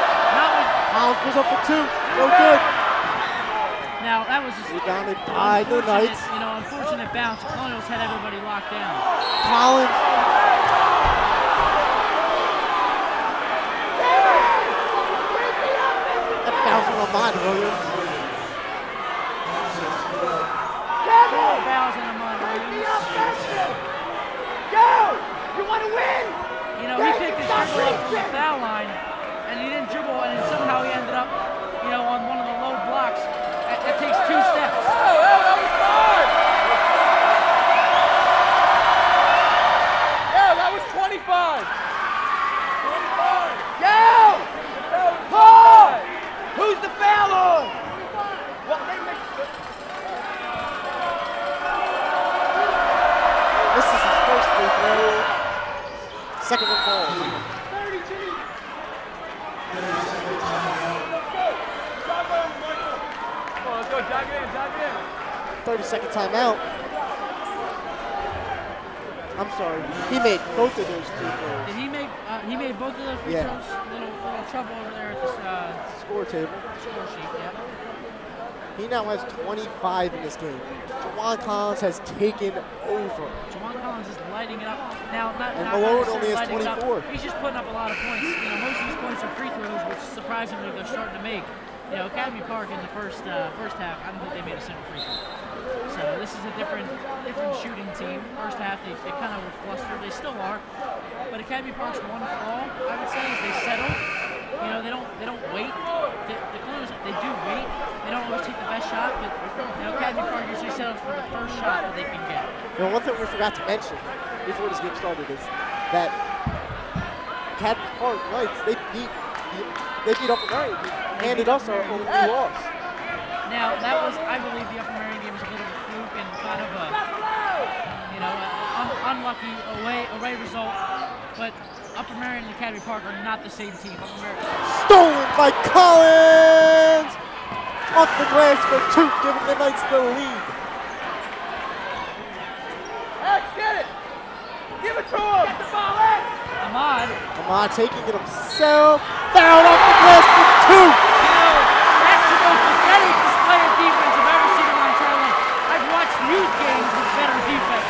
Collins goes up for 2. No good. Now that was just Rebounded by the Knights. you know, unfortunate bounce. The Colonials had everybody locked down. Collins. That foul's on Ahmad Williams. 4 fouls on Ahmad Williams. Go! You want to win? You know, he picked his dribble up from the foul line, and he didn't dribble, and then somehow he ended up, you know, on one of the low blocks. That takes 2 steps. Oh, that was fun! Yeah, that was 25. 25. Go! Paul! Who's the foul on? What, This is his first free throw. Second one falls. 32. 30-second timeout. I'm sorry. He made both of those free throws. Did he make? He made both of those free Yeah. throws. Little trouble over there at the Score table. score sheet. Yeah. He now has 25 in this game. Javon Collins has taken over. Javon Collins is lighting it up. Now, not Malone necessarily only has lighting it up. 24. He's just putting up a lot of points. You know, most of these points are free throws, which surprisingly they're starting to make. You know, Academy Park in the first half, I don't think they made a single free throw. So this is a different shooting team. First half, they kind of were flustered. They still are. But Academy Park's one flaw, I would say, is they settle. You know, they don't wait. The Colonials, they do wait. They don't always take the best shot, but you know, Academy Park usually settles for the first shot that they can get. You know, one thing we forgot to mention before this game started is that Academy Park Knights, they beat Upper Marion. They handed us our only loss. Now, that was, I believe, the Upper Marion game was a bit of a fluke and kind of a, you know, unlucky away result. But Upper Marion and Academy Park are not the same team. Upper Marion. Stolen by Collins! Off the glass for 2, giving the Knights the lead. X, get it! Give it to him! Get the ball, X! Ahmad, taking it himself. Foul off the glass for 2. you know, that's the most pathetic display of defense I've ever seen in my entire life. I've watched youth games with better defense.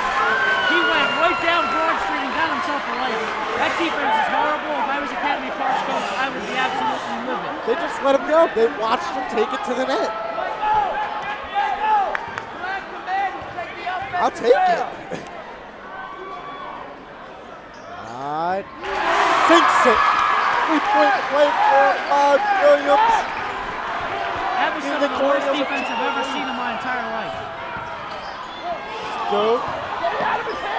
He went right down Broad Street and got himself a layup. That defense is horrible. If I was Academy Park's coach, I would be absolutely livid. They just let him go. They watched him take it to the net. I'll take it. Sinks it. 3-point play for Williams. That was some of the worst defense I've ever seen in my entire life. Go.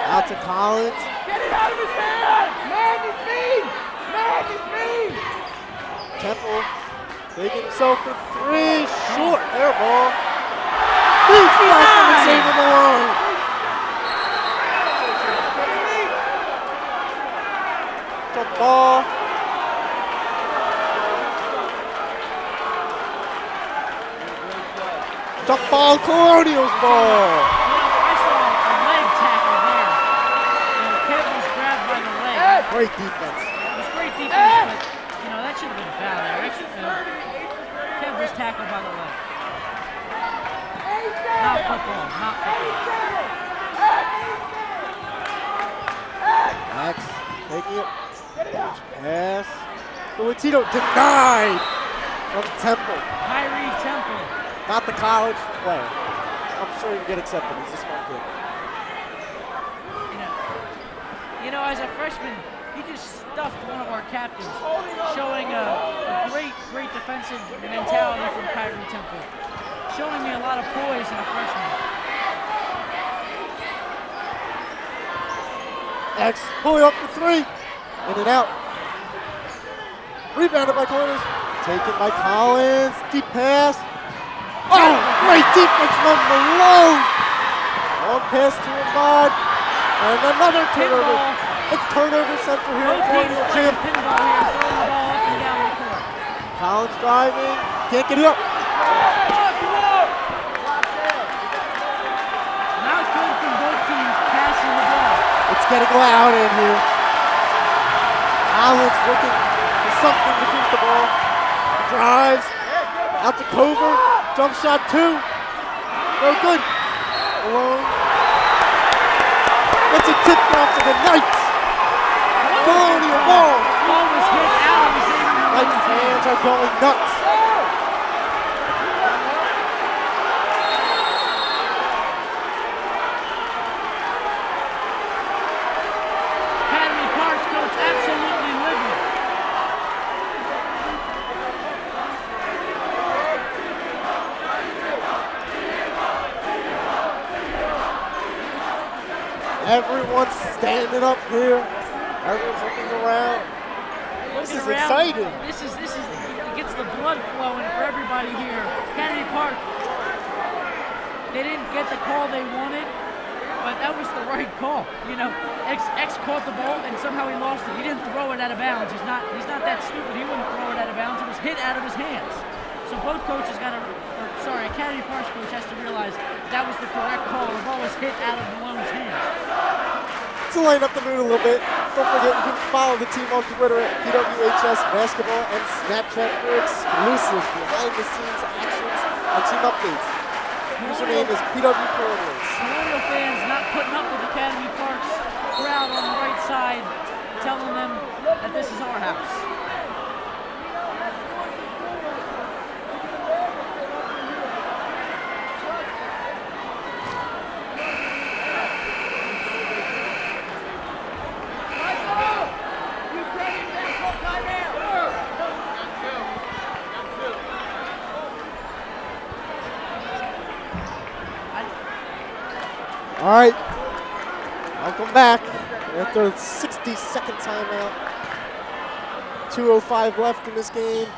Out to Collins. Get it out of his hand! Man is mean! Man is mean! Temple taking himself for 3. Short. Air ball. Big shot from Xavier Malone. Jump ball. Jump ball, Colonials ball. I saw a leg tackle there. And Kev was grabbed by the leg. Great defense. It was great defense, but you know that should have been a foul there. Kev was tackled by the leg. Not football. Not football. Max taking it. Pass. Tito denied from Temple. Kyrie Temple. Not the college player. I'm sure he'll get accepted. He's a smart kid. You know, as a freshman, he just stuffed one of our captains, showing a great defensive mentality from Kyrie Temple. Showing me a lot of poise in a freshman. X pulling up for three. In and out. Rebounded by Colonials. Taken by Collins. Deep pass. Oh, great defense from Malone. Long pass to Ahmad. And another turnover. It's turnover central here at Colonial Champ. Pinball here, throwing the ball up and down the court. Collins driving. Can't get it up. Not good from both teams passing the ball. It's getting loud in here. Collins looking for something to beat the ball. Drives. Out to Cover. Jump shot two. No good. Malone. It's a tip off to the Knights. Colonial ball. Ball was hit out of his hand. Knights fans are going nuts. Academy Park's coach absolutely livid. Everyone's standing up here. Everyone's looking around. This is exciting. This is it gets the blood flowing for everybody here. Academy Park, they didn't get the call they wanted, but that was the right call. You know, X caught the ball and somehow he lost it. He didn't throw it out of bounds. He's not that stupid. He wouldn't throw it out of bounds. It was hit out of his hands. So both coaches Academy Park's coach has to realize that was the correct call. The ball was hit out of Malone's hands. To lighten up the mood a little bit, don't forget you can follow the team on Twitter at PWHS Basketball and Snapchat for exclusive behind-the-scenes actions and team updates. Username is PW Colonials. Colonial fans not putting up with Academy Park's crowd on the right side, telling them that this is our house. All right, welcome back after a 60-second timeout. 2:05 left in this game.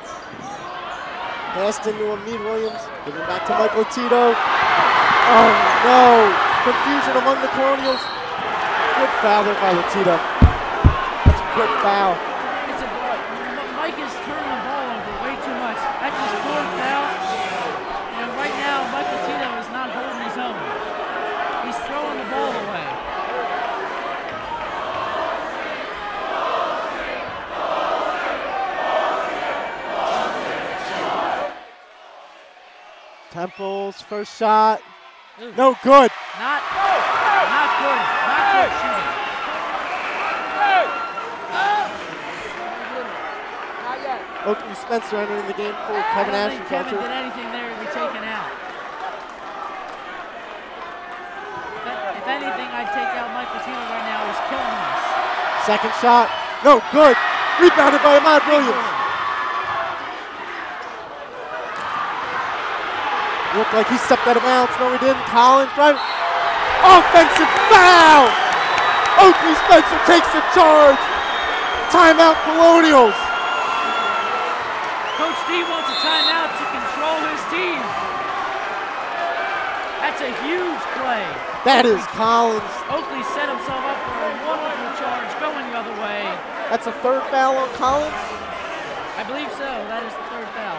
Passed into Amid Williams, giving back to Michael Tito. Oh no, confusion among the Colonials. Good foul there by Latito. That's a good foul. Mike is turning the ball over way too much. That's his fourth foul. And right now, Michael Tito is not holding his own. He's throwing the ball away. Temple's first shot. Ooh. No good. Not good. Not good shooting. Oakley Spencer entering the game for Kevin I don't think Kevin Ashenfelter. did anything there to be taken out. If anything, I'd take out Michael Tito right now. He's killing us. Second shot. No good. Rebounded by Ahmad Williams. Looked like he stepped out of bounds. No, he didn't. Collins driving. Offensive foul! Oakley Spencer takes the charge. Timeout Colonials. Coach D wants a timeout to control his team. That's a huge play. That is Collins. Oakley set himself up for a wonderful charge going the other way. That's a third foul on Collins. I believe so. That is the third foul.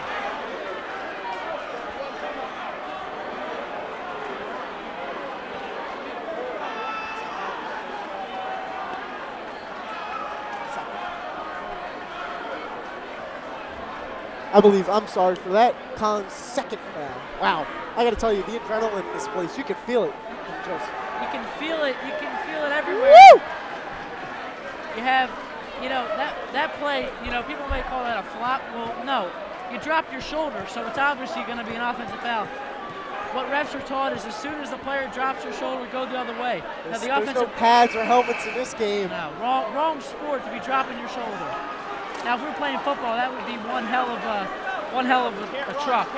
I believe, I'm sorry for that. Collins' second foul. Wow. I got to tell you, the adrenaline in this place, you can feel it. You can feel it. You can feel it everywhere. Woo! You have, you know, that play, you know, people may call that a flop. Well, no. You drop your shoulder, so it's obviously going to be an offensive foul. What refs are taught is as soon as the player drops your shoulder, go the other way. Now the There's offensive no pads or helmets in this game. No, wrong sport to be dropping your shoulder. Now, if we're playing football, that would be one hell of a truck.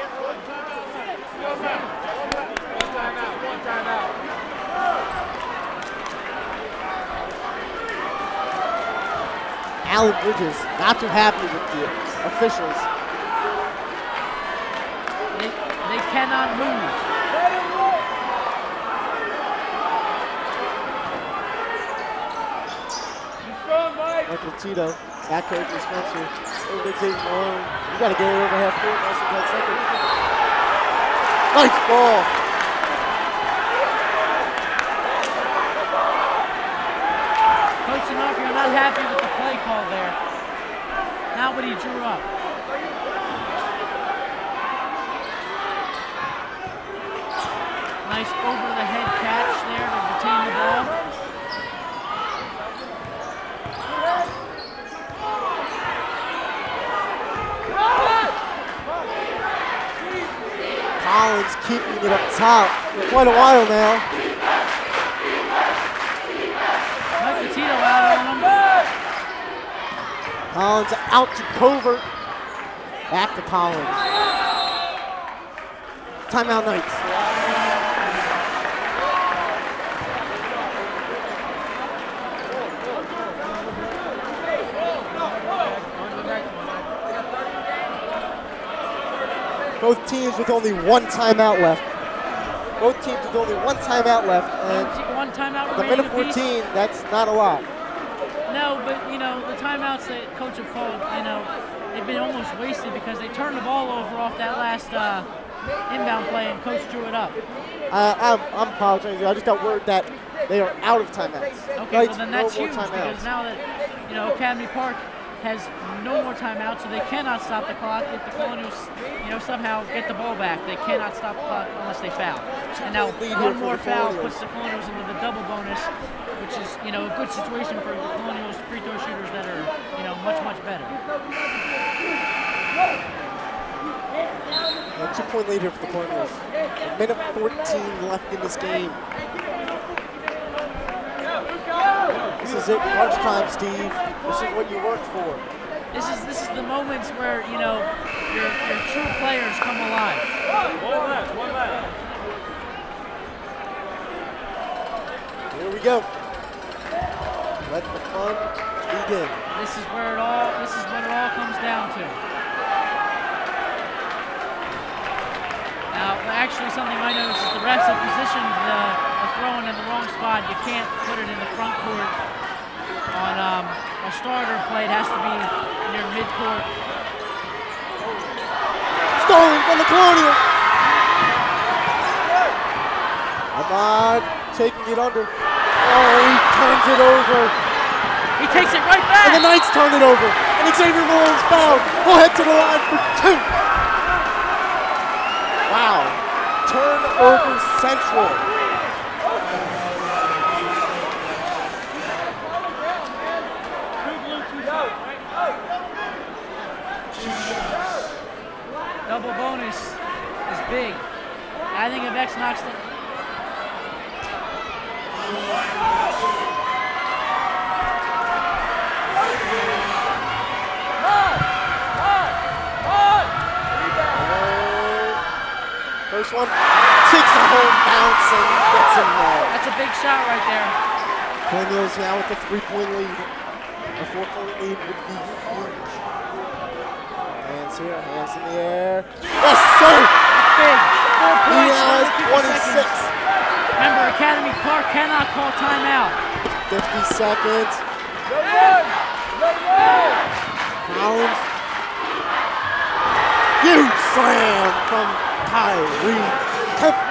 Alan Bridges not too happy with the officials. They cannot move. Michael Tito, back coach to Spencer. Over to Xavier Malone. You got to get it over half court. Less than 10 seconds. Nice ball. Coach D'Onofrio not happy with the play call there. Not what he drew up. Nice over-the-head catch there to retain the ball. Collins keeping it up top for quite a while now. Michael Tito out on him. Collins out to Covert. Back to Collins. Timeout Knights. Both teams with only one timeout left. Both teams with only one timeout left. And One timeout the remaining minute apiece. 14, that's not a lot. No, but you know, the timeouts that coach have called, you know, they've been almost wasted because they turned the ball over off that last inbound play and coach drew it up. I'm apologizing. I just got word that they are out of timeouts. Okay, Knights, well then no that's more huge timeouts. because now that, you know, Academy Park has no more timeouts, so they cannot stop the clock. If the Colonials, you know, somehow get the ball back, they cannot stop the clock unless they foul. And now Lead here one for more the foul Colonials. puts the Colonials into the double bonus, which is, you know, a good situation for the Colonials free throw shooters that are, you know, much, much better. A 2-point lead here for the Colonials. A minute 14 left in this game. This is it, crunch time, Steve. This is what you work for. This is the moments where, you know, your true players come alive. One left. Here we go. Let the fun begin. This is what it all comes down to. Now, actually, something I noticed is the refs have positioned the throwing in the wrong spot. You can't put it in the front court on a starter play. It has to be near midcourt. Stolen from the Colonials. Ahmad taking it under. Oh, he turns it over. He takes it right back. And the Knights turn it over. And Xavier Malone's fouled. We'll head to the line for 2. Wow. Turnover central. Double bonus is big. I think if X knocks it. First one takes a home bounce and gets in there. That's a big shot right there. Colonials now with a 3-point lead. A 4-point lead would be huge. Hands here, hands in the air. Yes, sir! Big. 4 He points. now has 26. 26. Remember, Academy Park cannot call timeout. 50 seconds. Collins. Huge slam from Kyrie Temple.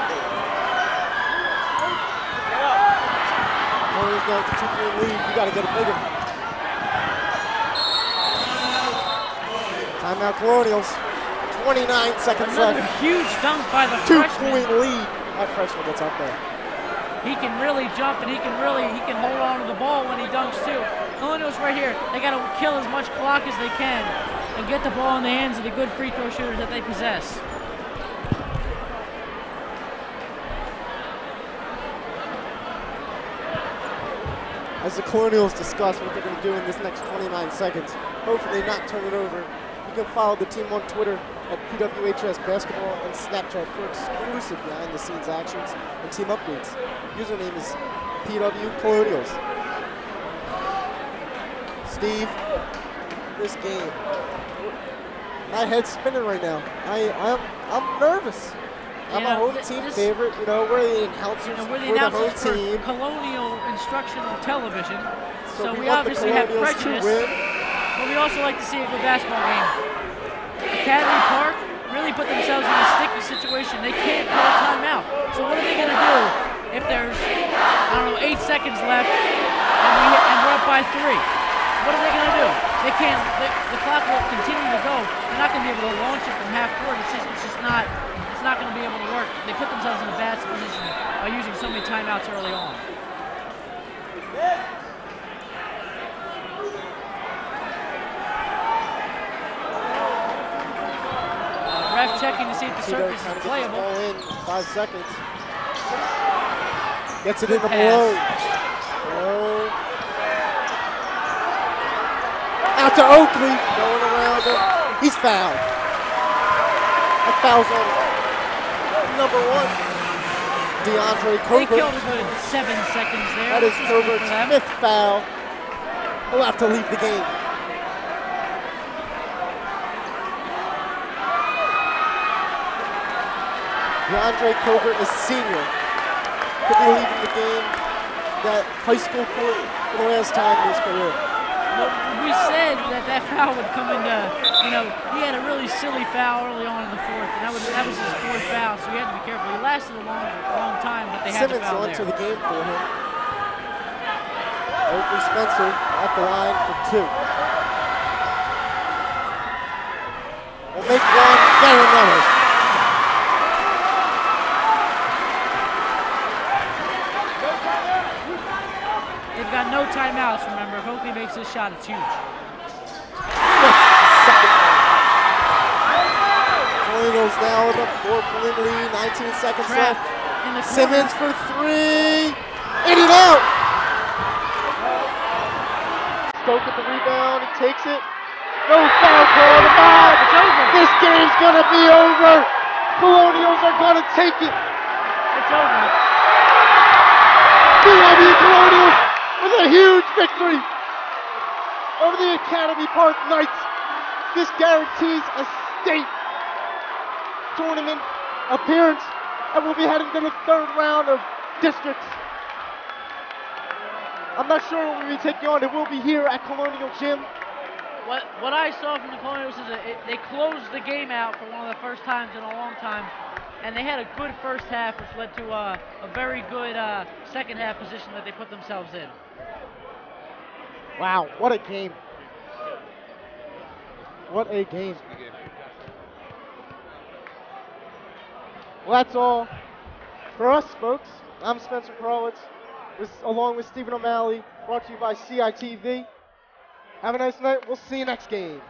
Colonials now with a 2-point lead. You gotta get it bigger. Timeout Colonials. 29 seconds Another left. huge dunk by the freshman. 2-point lead. That freshman gets up there. He can really jump and he can hold on to the ball when he dunks too. Colonials right here, they got to kill as much clock as they can and get the ball in the hands of the good free throw shooters that they possess. As the Colonials discuss what they're going to do in this next 29 seconds, hopefully not turn it over. You can follow the team on Twitter at PWHS Basketball and Snapchat for exclusive behind-the-scenes actions and team updates. Username is PW Colonials. Steve. This game. My head's spinning right now. I'm nervous. I'm a home team favorite. You know, we're the announcers we're the for the home announcers for team. Colonial Instructional Television. So we obviously have Colonials to prejudice, win. but we also like to see a good basketball game. Academy Park really put themselves in a sticky situation. They can't call a timeout. So what are they going to do if there's, I don't know, 8 seconds left and we're up by 3? What are they going to do? They can't. The clock will continue to go. They're not going to be able to launch it from half court. It's just not. It's not going to be able to work. They put themselves in a bad position by using so many timeouts early on. Ref checking to see if the surface is playable. Ball in 5 seconds. Gets it in the Malone. Out to Oakley, going around him. He's fouled. That foul's on number 1. DeAndre Covert. They killed a good 7 seconds there. That is Covert's 5th foul. He'll have to leave the game. DeAndre Covert is senior. Could be leaving the game, that high school court, for the last time in his career. We said that foul would come into, you know, he had a really silly foul early on in the 4th, and that was his 4th foul, so he had to be careful. He lasted a long time, but they had the foul there. Simmons onto the game for him. Oakley Spencer at the line for 2. We'll make one, get another. They've got no timeouts, remember. If Oakley makes this shot, it's huge. Colonials now with a 4-point lead, 19 seconds left. Simmons for 3. In and out. Stoke with the rebound, he takes it. No foul call, the ball. It's over. This game's gonna be over. Colonials are gonna take it. It's over. PW Colonials with a huge victory over the Academy Park Knights. This guarantees a state tournament appearance, and we'll be heading to the 3rd round of districts. I'm not sure what we'll be taking on. It will be here at Colonial Gym. What I saw from the Colonials is that they closed the game out for one of the first times in a long time, and they had a good first half, which led to a very good second half position that they put themselves in. Wow, what a game. What a game. Well, that's all for us, folks. I'm Spencer Krolitz, along with Stephen O'Malley, brought to you by CITV. Have a nice night. We'll see you next game.